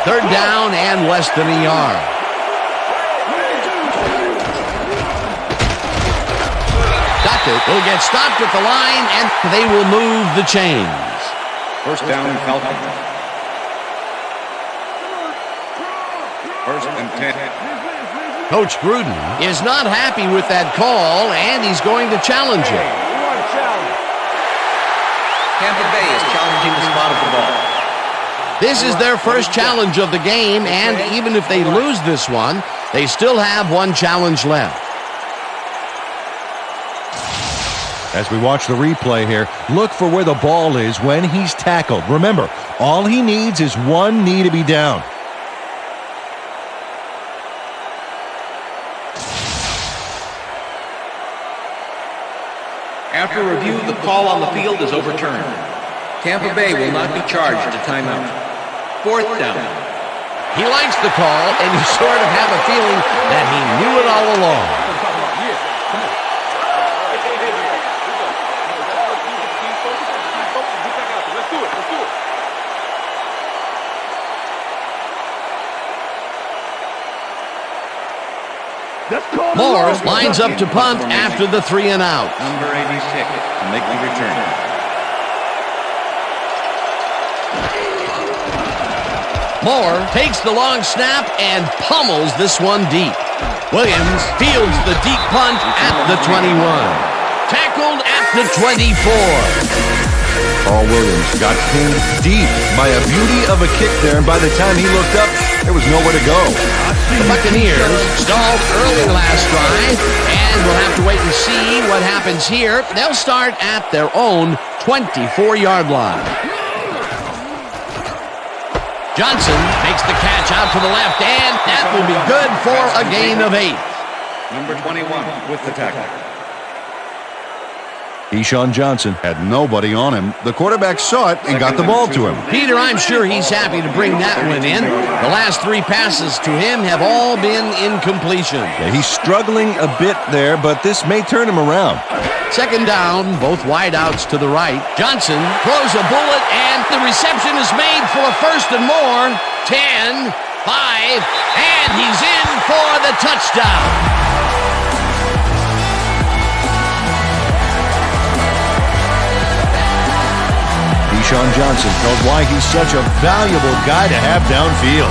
Third down and less than a yard. Duckett will get stopped at the line, and they will move the chains. First down, Falcons. First and 10. Coach Gruden is not happy with that call, and he's going to challenge it. Tampa Bay is challenging the spot of the ball. This is their first challenge of the game, and even if they lose this one, they still have one challenge left. As we watch the replay here, look for where the ball is when he's tackled. Remember, all he needs is one knee to be down. After review, the call on the field is overturned. Tampa Bay will not be charged a timeout. Fourth down. He likes the call, and you sort of have a feeling that he knew it all along. Moore lines up to punt after the 3 and out. Number 86 to make the return. Moore takes the long snap and pummels this one deep. Williams fields the deep punt at the 21. Tackled at the 24. Carl Williams got pinned deep by a beauty of a kick there, and by the time he looked up, there was nowhere to go. The Buccaneers stalled early last drive, and we'll have to wait and see what happens here. They'll start at their own 24-yard line. Johnson makes the catch out to the left, and that will be good for a gain of 8. Number 21 with the tackle. Keyshawn Johnson had nobody on him. The quarterback saw it and got the ball to him. Peter, I'm sure he's happy to bring that one in. The last 3 passes to him have all been incompletion. Yeah, he's struggling a bit there, but this may turn him around. Second down, both wideouts to the right. Johnson throws a bullet, and the reception is made for a first and more. 10, 5, and he's in for the touchdown. Keyshawn Johnson told why he's such a valuable guy to have downfield.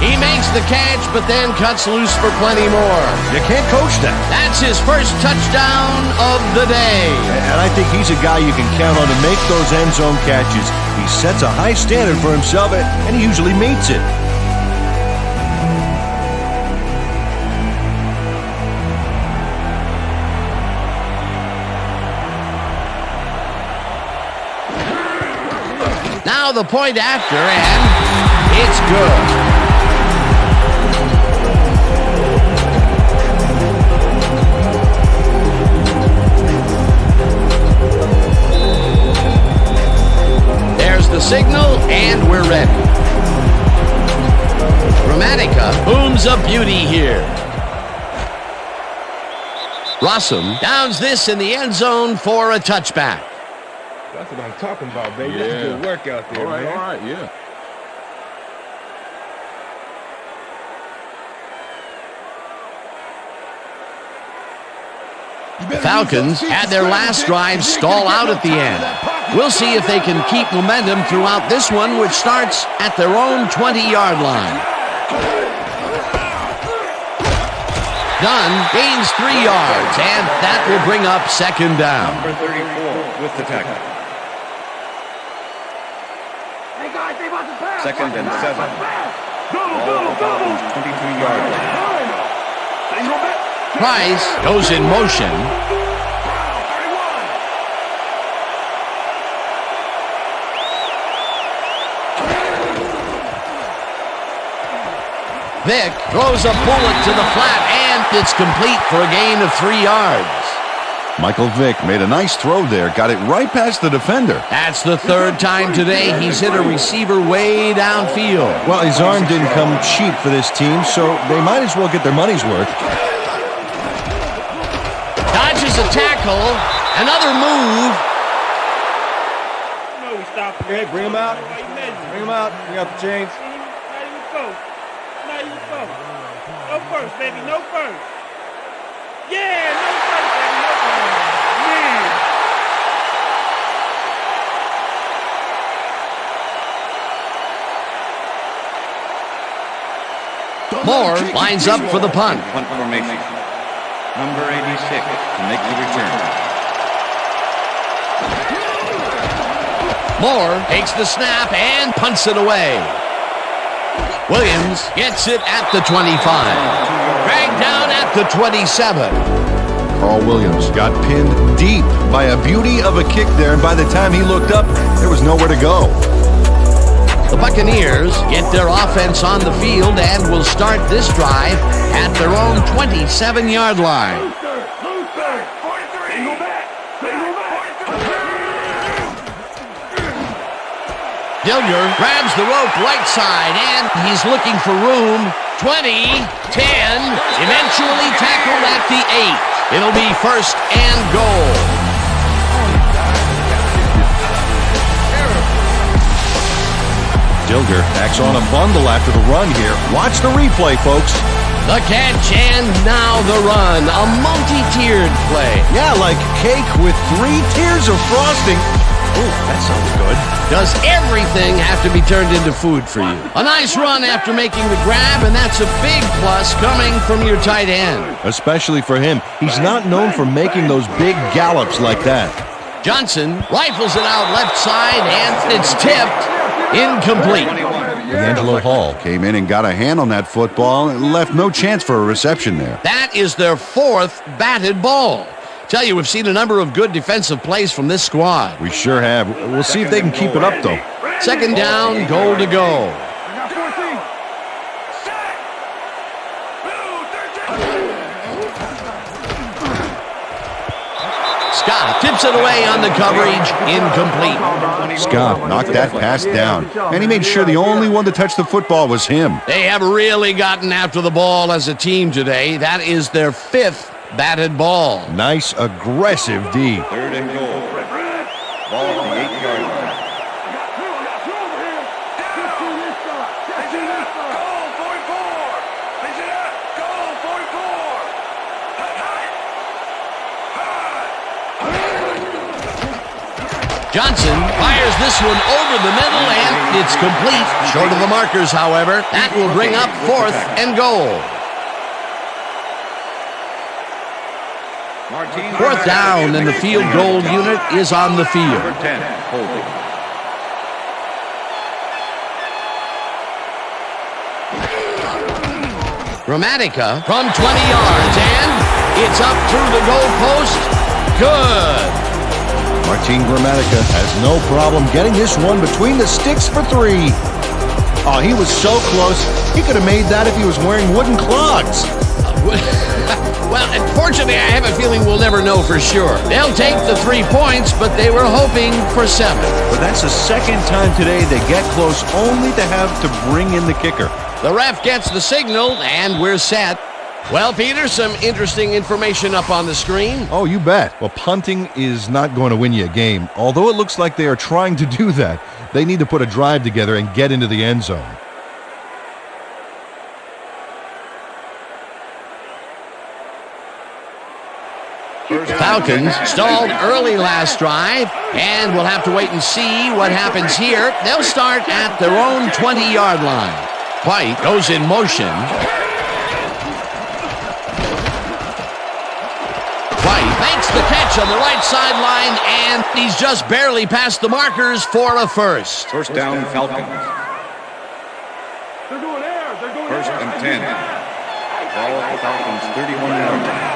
He makes the catch, but then cuts loose for plenty more. You can't coach that. That's his first touchdown of the day. And I think he's a guy you can count on to make those end zone catches. He sets a high standard for himself, and he usually meets it. Now the point after, and it's good. There's the signal, and we're ready. Gramatica booms a beauty here. Rossum downs this in the end zone for a touchback. That's what I'm talking about, baby. Yeah. That's good work out there, man. All right, yeah. The Falcons had their last drive stall out at the end. We'll see if they can keep momentum throughout this one, which starts at their own 20-yard line. Dunn gains 3 yards, and that will bring up second down. Number 34 with the tackle. Second and 7. Ball at the Falcons' 22-yard line. Price goes in motion. Vick throws a bullet to the flat, and it's complete for a gain of 3 yards. Michael Vick made a nice throw there, got it right past the defender. That's the third time today he's hit a receiver way downfield. Well, his arm didn't come cheap for this team, so they might as well get their money's worth. Dodges a tackle. Another move. No, we stopped. Okay, bring him out. Bring him out. Bring out the chains. Not even close. Not even close. No first, baby. No first. Yeah, no first, baby. No first. Man. Moore lines up for the punt. Punt formation. Number 86 to make the return. Moore takes the snap and punts it away. Williams gets it at the 25. Dragged down at the 27. Carl Williams got pinned deep by a beauty of a kick there, and by the time he looked up, there was nowhere to go. The Buccaneers get their offense on the field and will start this drive at their own 27-yard line. Dilger grabs the rope right side, and he's looking for room. 20, 10, eventually tackled at the 8. It'll be first and goal. Dilger tacks on a bundle after the run here. Watch the replay, folks. The catch and now the run. A multi-tiered play. Yeah, like cake with 3 tiers of frosting. Oh, that sounds good. Does everything have to be turned into food for you? A nice run after making the grab, and that's a big plus coming from your tight end. Especially for him. He's not known for making those big gallops like that. Johnson rifles it out left side, and it's tipped. Incomplete. D'Angelo Hall came in and got a hand on that football and left no chance for a reception there. That is their 4th batted ball. Tell you, we've seen a number of good defensive plays from this squad. We sure have. We'll see if they can keep it up, though. Second down, goal to go. Scott tips it away on the coverage, incomplete. Scott knocked that pass down, and he made sure the only one to touch the football was him. They have really gotten after the ball as a team today. That is their 5th batted ball. Nice, aggressive D. Third and goal. Ball at the 8-yard line. Johnson fires this one over the middle, and it's complete. Short of the markers, however. That will bring up 4th and goal. 4th down, and the field goal unit is on the field. Number 10, holding. Gramatica from 20 yards, and it's up through the goalpost. Good. Martin Gramatica has no problem getting this one between the sticks for 3. Oh, he was so close. He could have made that if he was wearing wooden clogs. Well, unfortunately, I have a feeling we'll never know for sure. They'll take the 3 points, but they were hoping for 7. But that's the second time today they get close only to have to bring in the kicker. The ref gets the signal, and we're set. Well, Peter, some interesting information up on the screen. Oh, you bet. Well, punting is not going to win you a game. Although it looks like they are trying to do that, they need to put a drive together and get into the end zone. Falcons stalled early last drive, and we'll have to wait and see what happens here. They'll start at their own 20-yard line. White goes in motion. White makes the catch on the right sideline, and he's just barely past the markers for a first. First down, Falcons. They're going air. They're going First air. and 10. Ball Falcons 31 yards.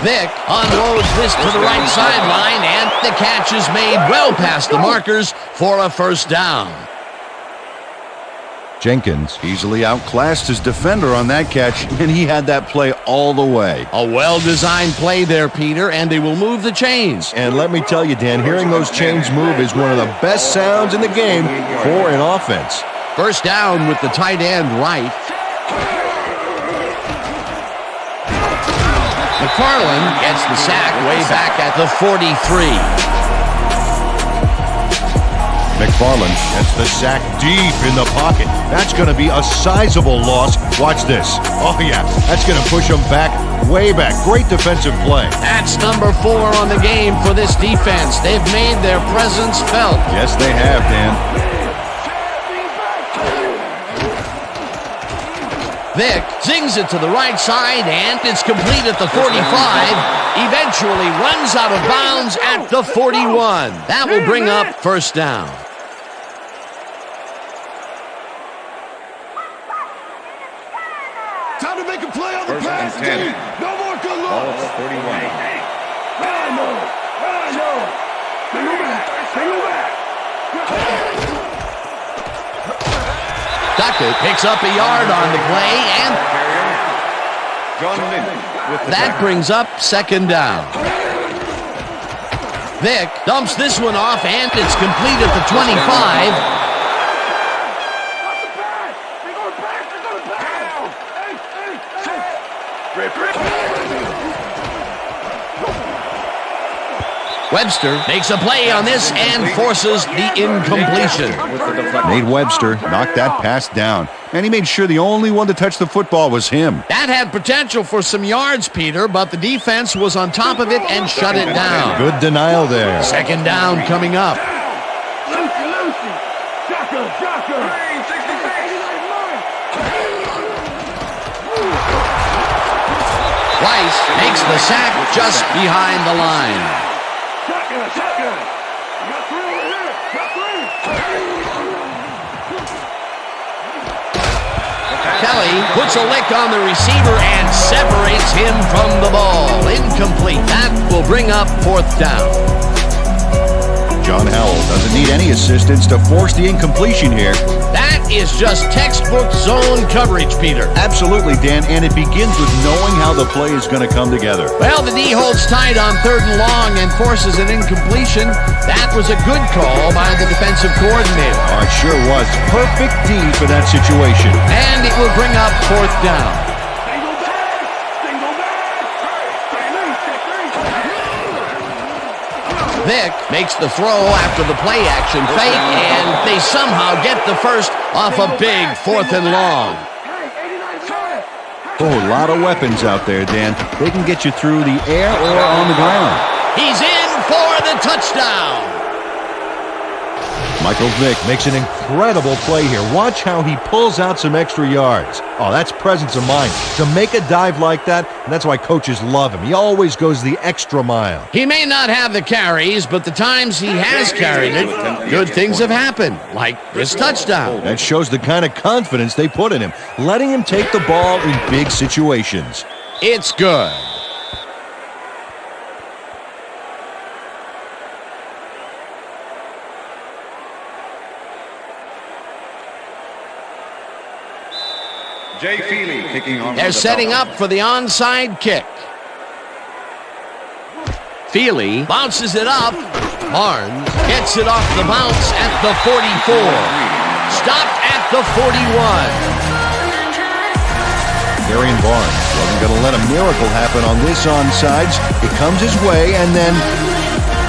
Vick unloads this to the right sideline, and the catch is made well past the markers for a first down. Jenkins easily outclassed his defender on that catch, and he had that play all the way. A well-designed play there, Peter, and they will move the chains. And let me tell you, Dan, hearing those chains move is one of the best sounds in the game for an offense. First down with the tight end right. McFarland gets the sack way back at the 43. McFarland gets the sack deep in the pocket. That's going to be a sizable loss. Watch this. Oh, yeah. That's going to push him back, way back. Great defensive play. That's number 4 on the game for this defense. They've made their presence felt. Yes, they have, Dan. Vick zings it to the right side, and it's complete at the 45. Eventually runs out of bounds at the 41. That will bring up first down. Time to make a play on the First pass, and 10. team. No more good Ball looks. 41. I know. Single back. Single back. Duckett picks up a yard on the play, and John Lynn with the that brings up second down. Vick dumps this one off, and it's complete at the 25. Webster makes a play on this and forces the incompletion. Nate Webster knocked that pass down, and he made sure the only one to touch the football was him. That had potential for some yards, Peter, but the defense was on top of it and shut it down. Good denial there. Second down coming up. Weiss makes the sack just behind the line. Kelly puts a lick on the receiver and separates him from the ball. Incomplete. That will bring up fourth down. John Howell doesn't need any assistance to force the incompletion here. That is just textbook zone coverage, Peter. Absolutely, Dan, and it begins with knowing how the play is going to come together. Well, the D holds tight on third and long and forces an incompletion. That was a good call by the defensive coordinator. Oh, it sure was. Perfect D for that situation. And it will bring up fourth down. Vick makes the throw after the play-action fake, and they somehow get the first off a big 4th and long. Oh, a lot of weapons out there, Dan. They can get you through the air or on the ground. He's in for the touchdown. Michael Vick makes an incredible play here. Watch how he pulls out some extra yards. Oh, that's presence of mind. To make a dive like that, and that's why coaches love him. He always goes the extra mile. He may not have the carries, but the times he has carried it, good things have happened, like this touchdown. That shows the kind of confidence they put in him, letting him take the ball in big situations. It's good. Jay Feely kicking on. They're setting up for the onside kick. Feely bounces it up. Barnes gets it off the bounce at the 44. Stopped at the 41. Darian Barnes wasn't going to let a miracle happen on this onside. It comes his way and then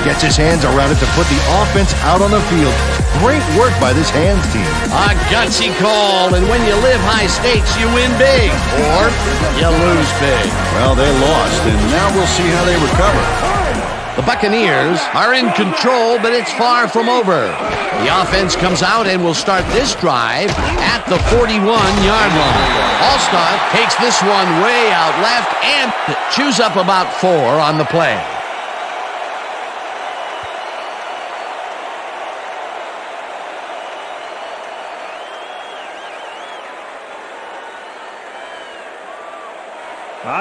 gets his hands around it to put the offense out on the field. Great work by this hands team. A gutsy call, and when you live high stakes, you win big, or you lose big. Well, they lost, and now we'll see how they recover. The Buccaneers are in control, but it's far from over. The offense comes out and will start this drive at the 41-yard line. Allstott takes this one way out left and chews up about 4 on the play.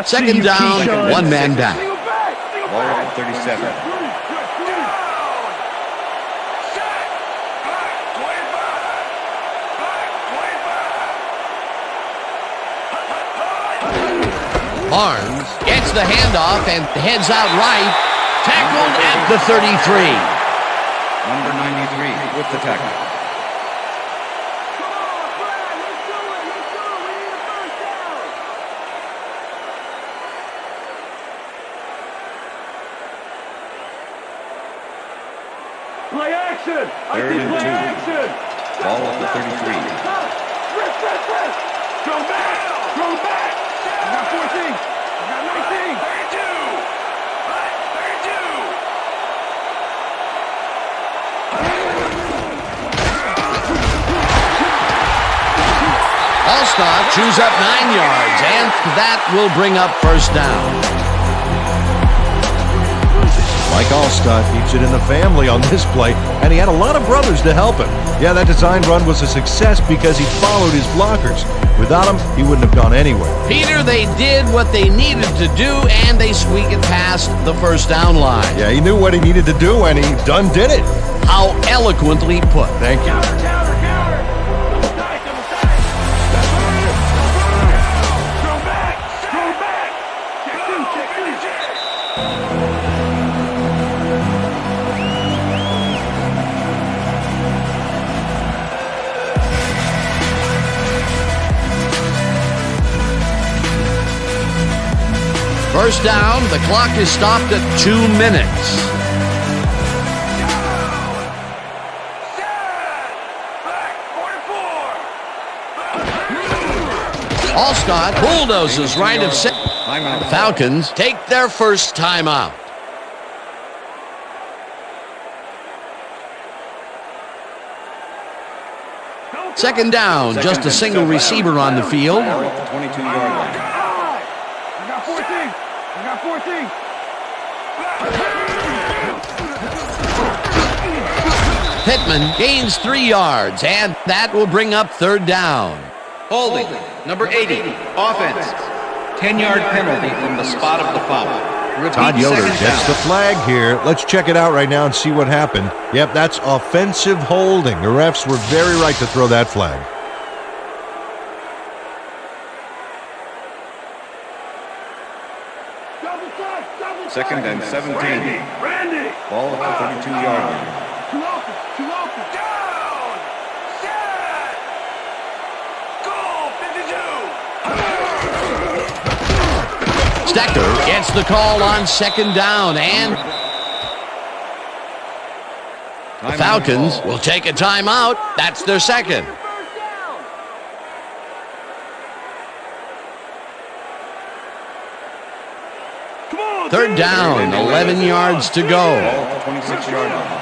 Second down, one man down. Ball at 37. Barnes gets the handoff and heads out right. Tackled at the 33. Number 93 with the tackle. Play action! Third and 2. Action! Ball at the 33. Press! Go back! I got 14! I got 19! 32! Allstott chews up 9 yards, and that will bring up first down. Mike Allstott keeps it in the family on this play, and he had a lot of brothers to help him. Yeah, that design run was a success because he followed his blockers. Without him, he wouldn't have gone anywhere. Peter, they did what they needed to do, and they squeak it past the first down line. Yeah, he knew what he needed to do, and he done did it. How eloquently put. Thank you. First down, the clock is stopped at 2 minutes. Allstott bulldozes right of center. The Falcons take their first timeout. Second down, just a single receiver on the field. 22-yard line. I got 14! I got 14! Pittman gains 3 yards, and that will bring up third down. Holding, number 80, offense. 10-yard penalty from the spot of the foul. Repeat, Todd Yoder second gets down. the flag here. Let's check it out right now and see what happened. Yep, that's offensive holding. The refs were very right to throw that flag. Second and 17. Randy! Ball at the 32-yard line. Too open! Down! Set! Goal! 52! Stecker gets the call on second down, and the Falcons will take a timeout. That's their second. Third down, 11 yards to go. 26-yard line.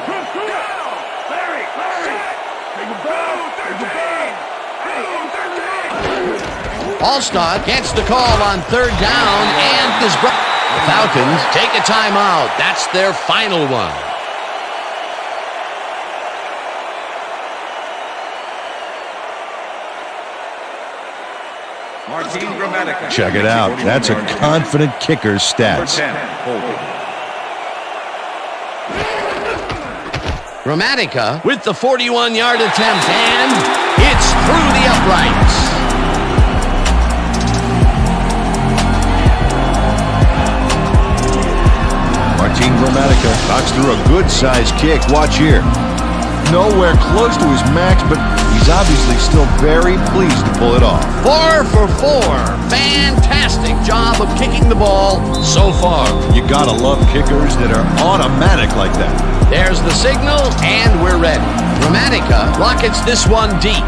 Allstott gets the call on third down and is brought. The Falcons take a timeout. That's their final one. Check it out. That's a confident kicker's stats. Gramatica with the 41-yard attempt, and it's through the uprights. Martin Gramatica knocks through a good-sized kick. Watch here. Nowhere close to his max, but he's obviously still very pleased to pull it off. 4 for 4. Fantastic job of kicking the ball so far. You gotta love kickers that are automatic like that. There's the signal, and we're ready. Gramatica rockets this one deep.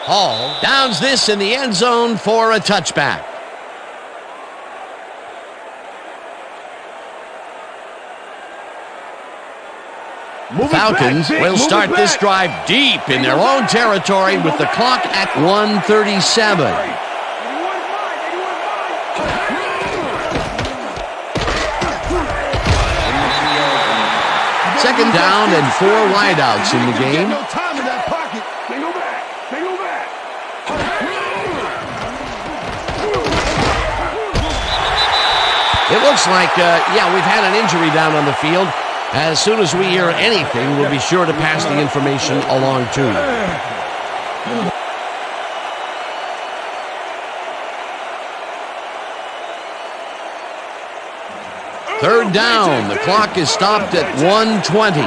Hall downs this in the end zone for a touchback. The Falcons will start this drive deep in their own territory with the clock at 1:37. Second down and 4 wideouts in the game. It looks like, we've had an injury down on the field. As soon as we hear anything, we'll be sure to pass the information along to you. Third down. The clock is stopped at 1:20.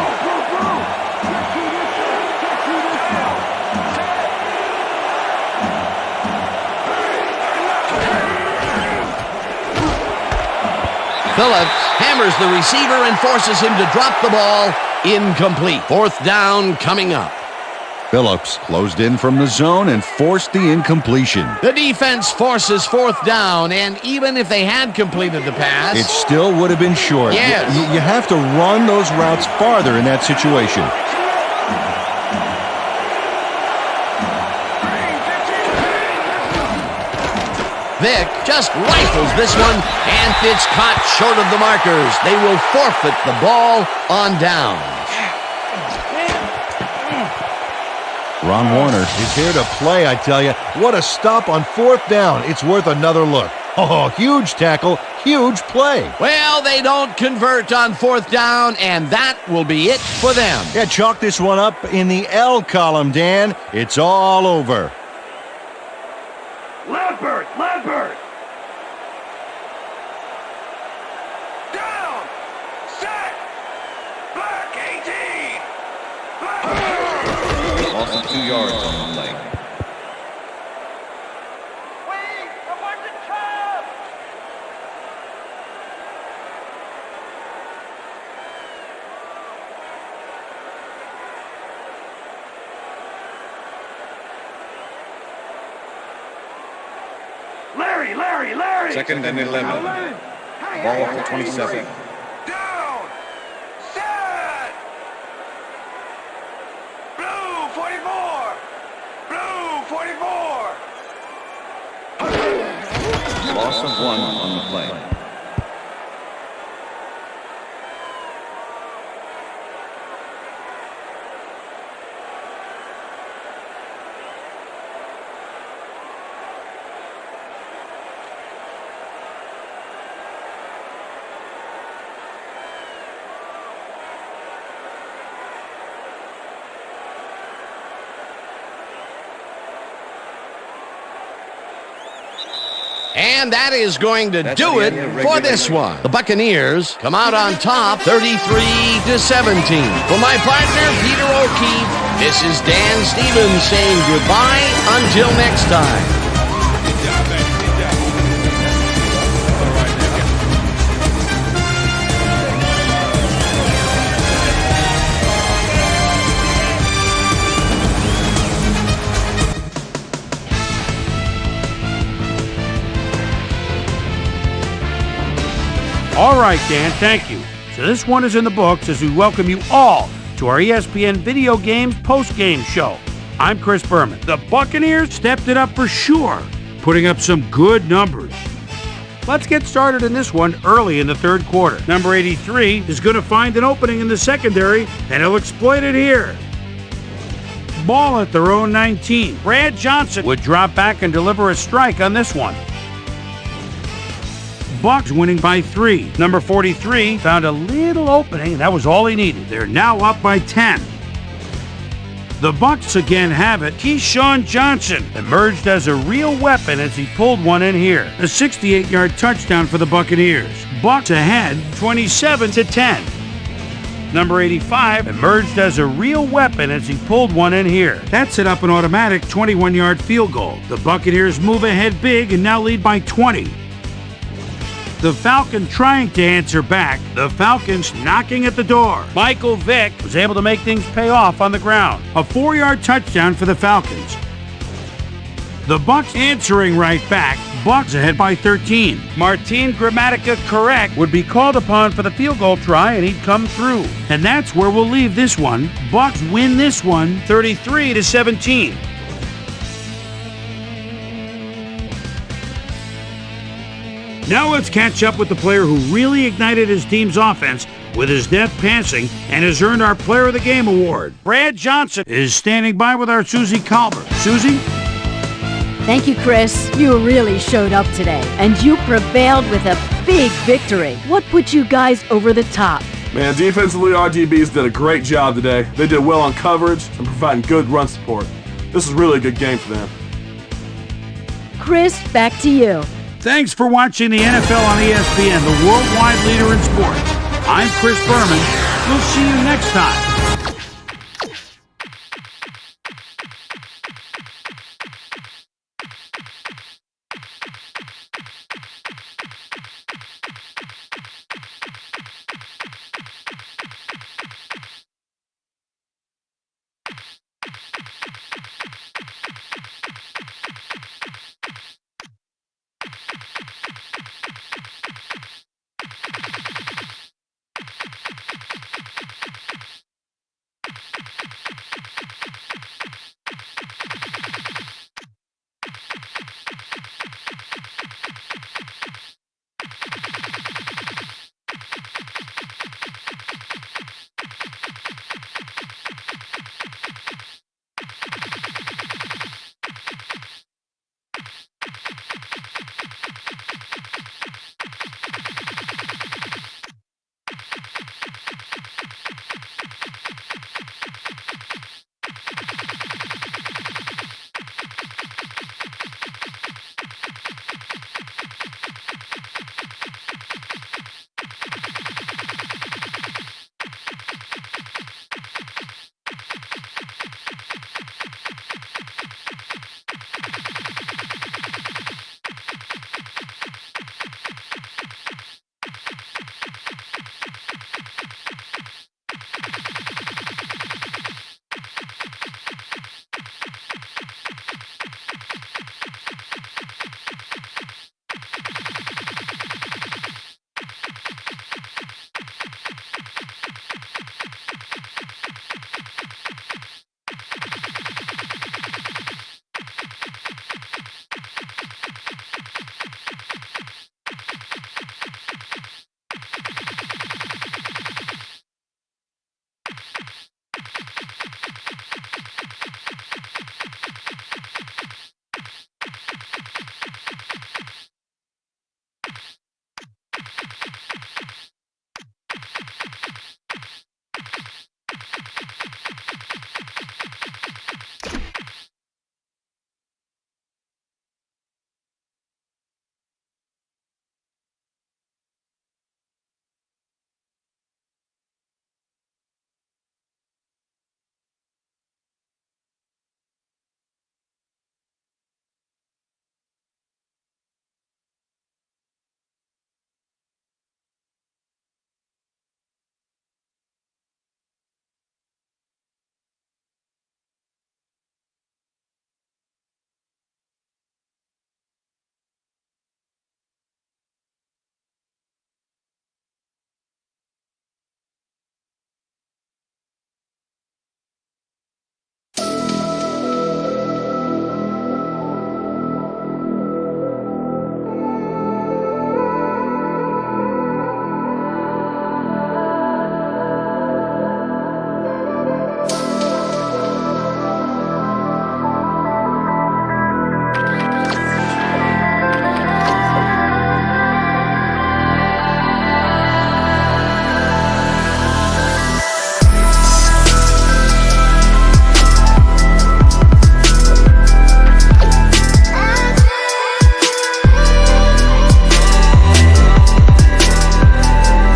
Phillips hammers the receiver and forces him to drop the ball. Incomplete. Fourth down coming up. Phillips closed in from the zone and forced the incompletion. The defense forces fourth down, and even if they had completed the pass, it still would have been short. Yes. You have to run those routes farther in that situation. Vick just rifles this one, and it's caught short of the markers. They will forfeit the ball on down. Ron Warner is here to play, I tell you. What a stop on fourth down. It's worth another look. Oh, huge tackle, huge play. Well, they don't convert on fourth down, and that will be it for them. Yeah, chalk this one up in the L column, Dan. It's all over. Lampert! Down! Set! Black 18! Black! Loss of 2 yards on the play. Larry! Second and 11. Ball for 27. Down! Set! Blue 44! Blue 44! Loss of 1 on the play. And that is going to do it for this one. The Buccaneers come out on top 33-17. For my partner, Peter O'Keefe, this is Dan Stevens saying goodbye until next time. right, Dan, thank you. So this one is in the books as we welcome you all to our ESPN Video Games post-game show. I'm Chris Berman. The Buccaneers stepped it up for sure, putting up some good numbers. Let's get started in this one early in the third quarter. Number 83 is going to find an opening in the secondary, and he'll exploit it here. Ball at their own 19. Brad Johnson would drop back and deliver a strike on this one. Bucs winning by 3. Number 43 found a little opening, and that was all he needed. They're now up by 10. The Bucs again have it. Keyshawn Johnson emerged as a real weapon as he pulled one in here. A 68-yard touchdown for the Buccaneers. Bucs ahead 27-10. Number 85 emerged as a real weapon as he pulled one in here. That set up an automatic 21-yard field goal. The Buccaneers move ahead big and now lead by 20. The Falcons trying to answer back. The Falcons knocking at the door. Michael Vick was able to make things pay off on the ground. A 4-yard touchdown for the Falcons. The Bucs answering right back. Bucs ahead by 13. Martin Gramatica correct would be called upon for the field goal try, and he'd come through. And that's where we'll leave this one. Bucs win this one 33-17. Now let's catch up with the player who really ignited his team's offense with his deft passing and has earned our Player of the Game award. Brad Johnson is standing by with our Susie Colbert. Susie? Thank you, Chris. You really showed up today, and you prevailed with a big victory. What put you guys over the top? Man, defensively, our DBs did a great job today. They did well on coverage and providing good run support. This is really a good game for them. Chris, back to you. Thanks for watching the NFL on ESPN, the worldwide leader in sports. I'm Chris Berman. We'll see you next time.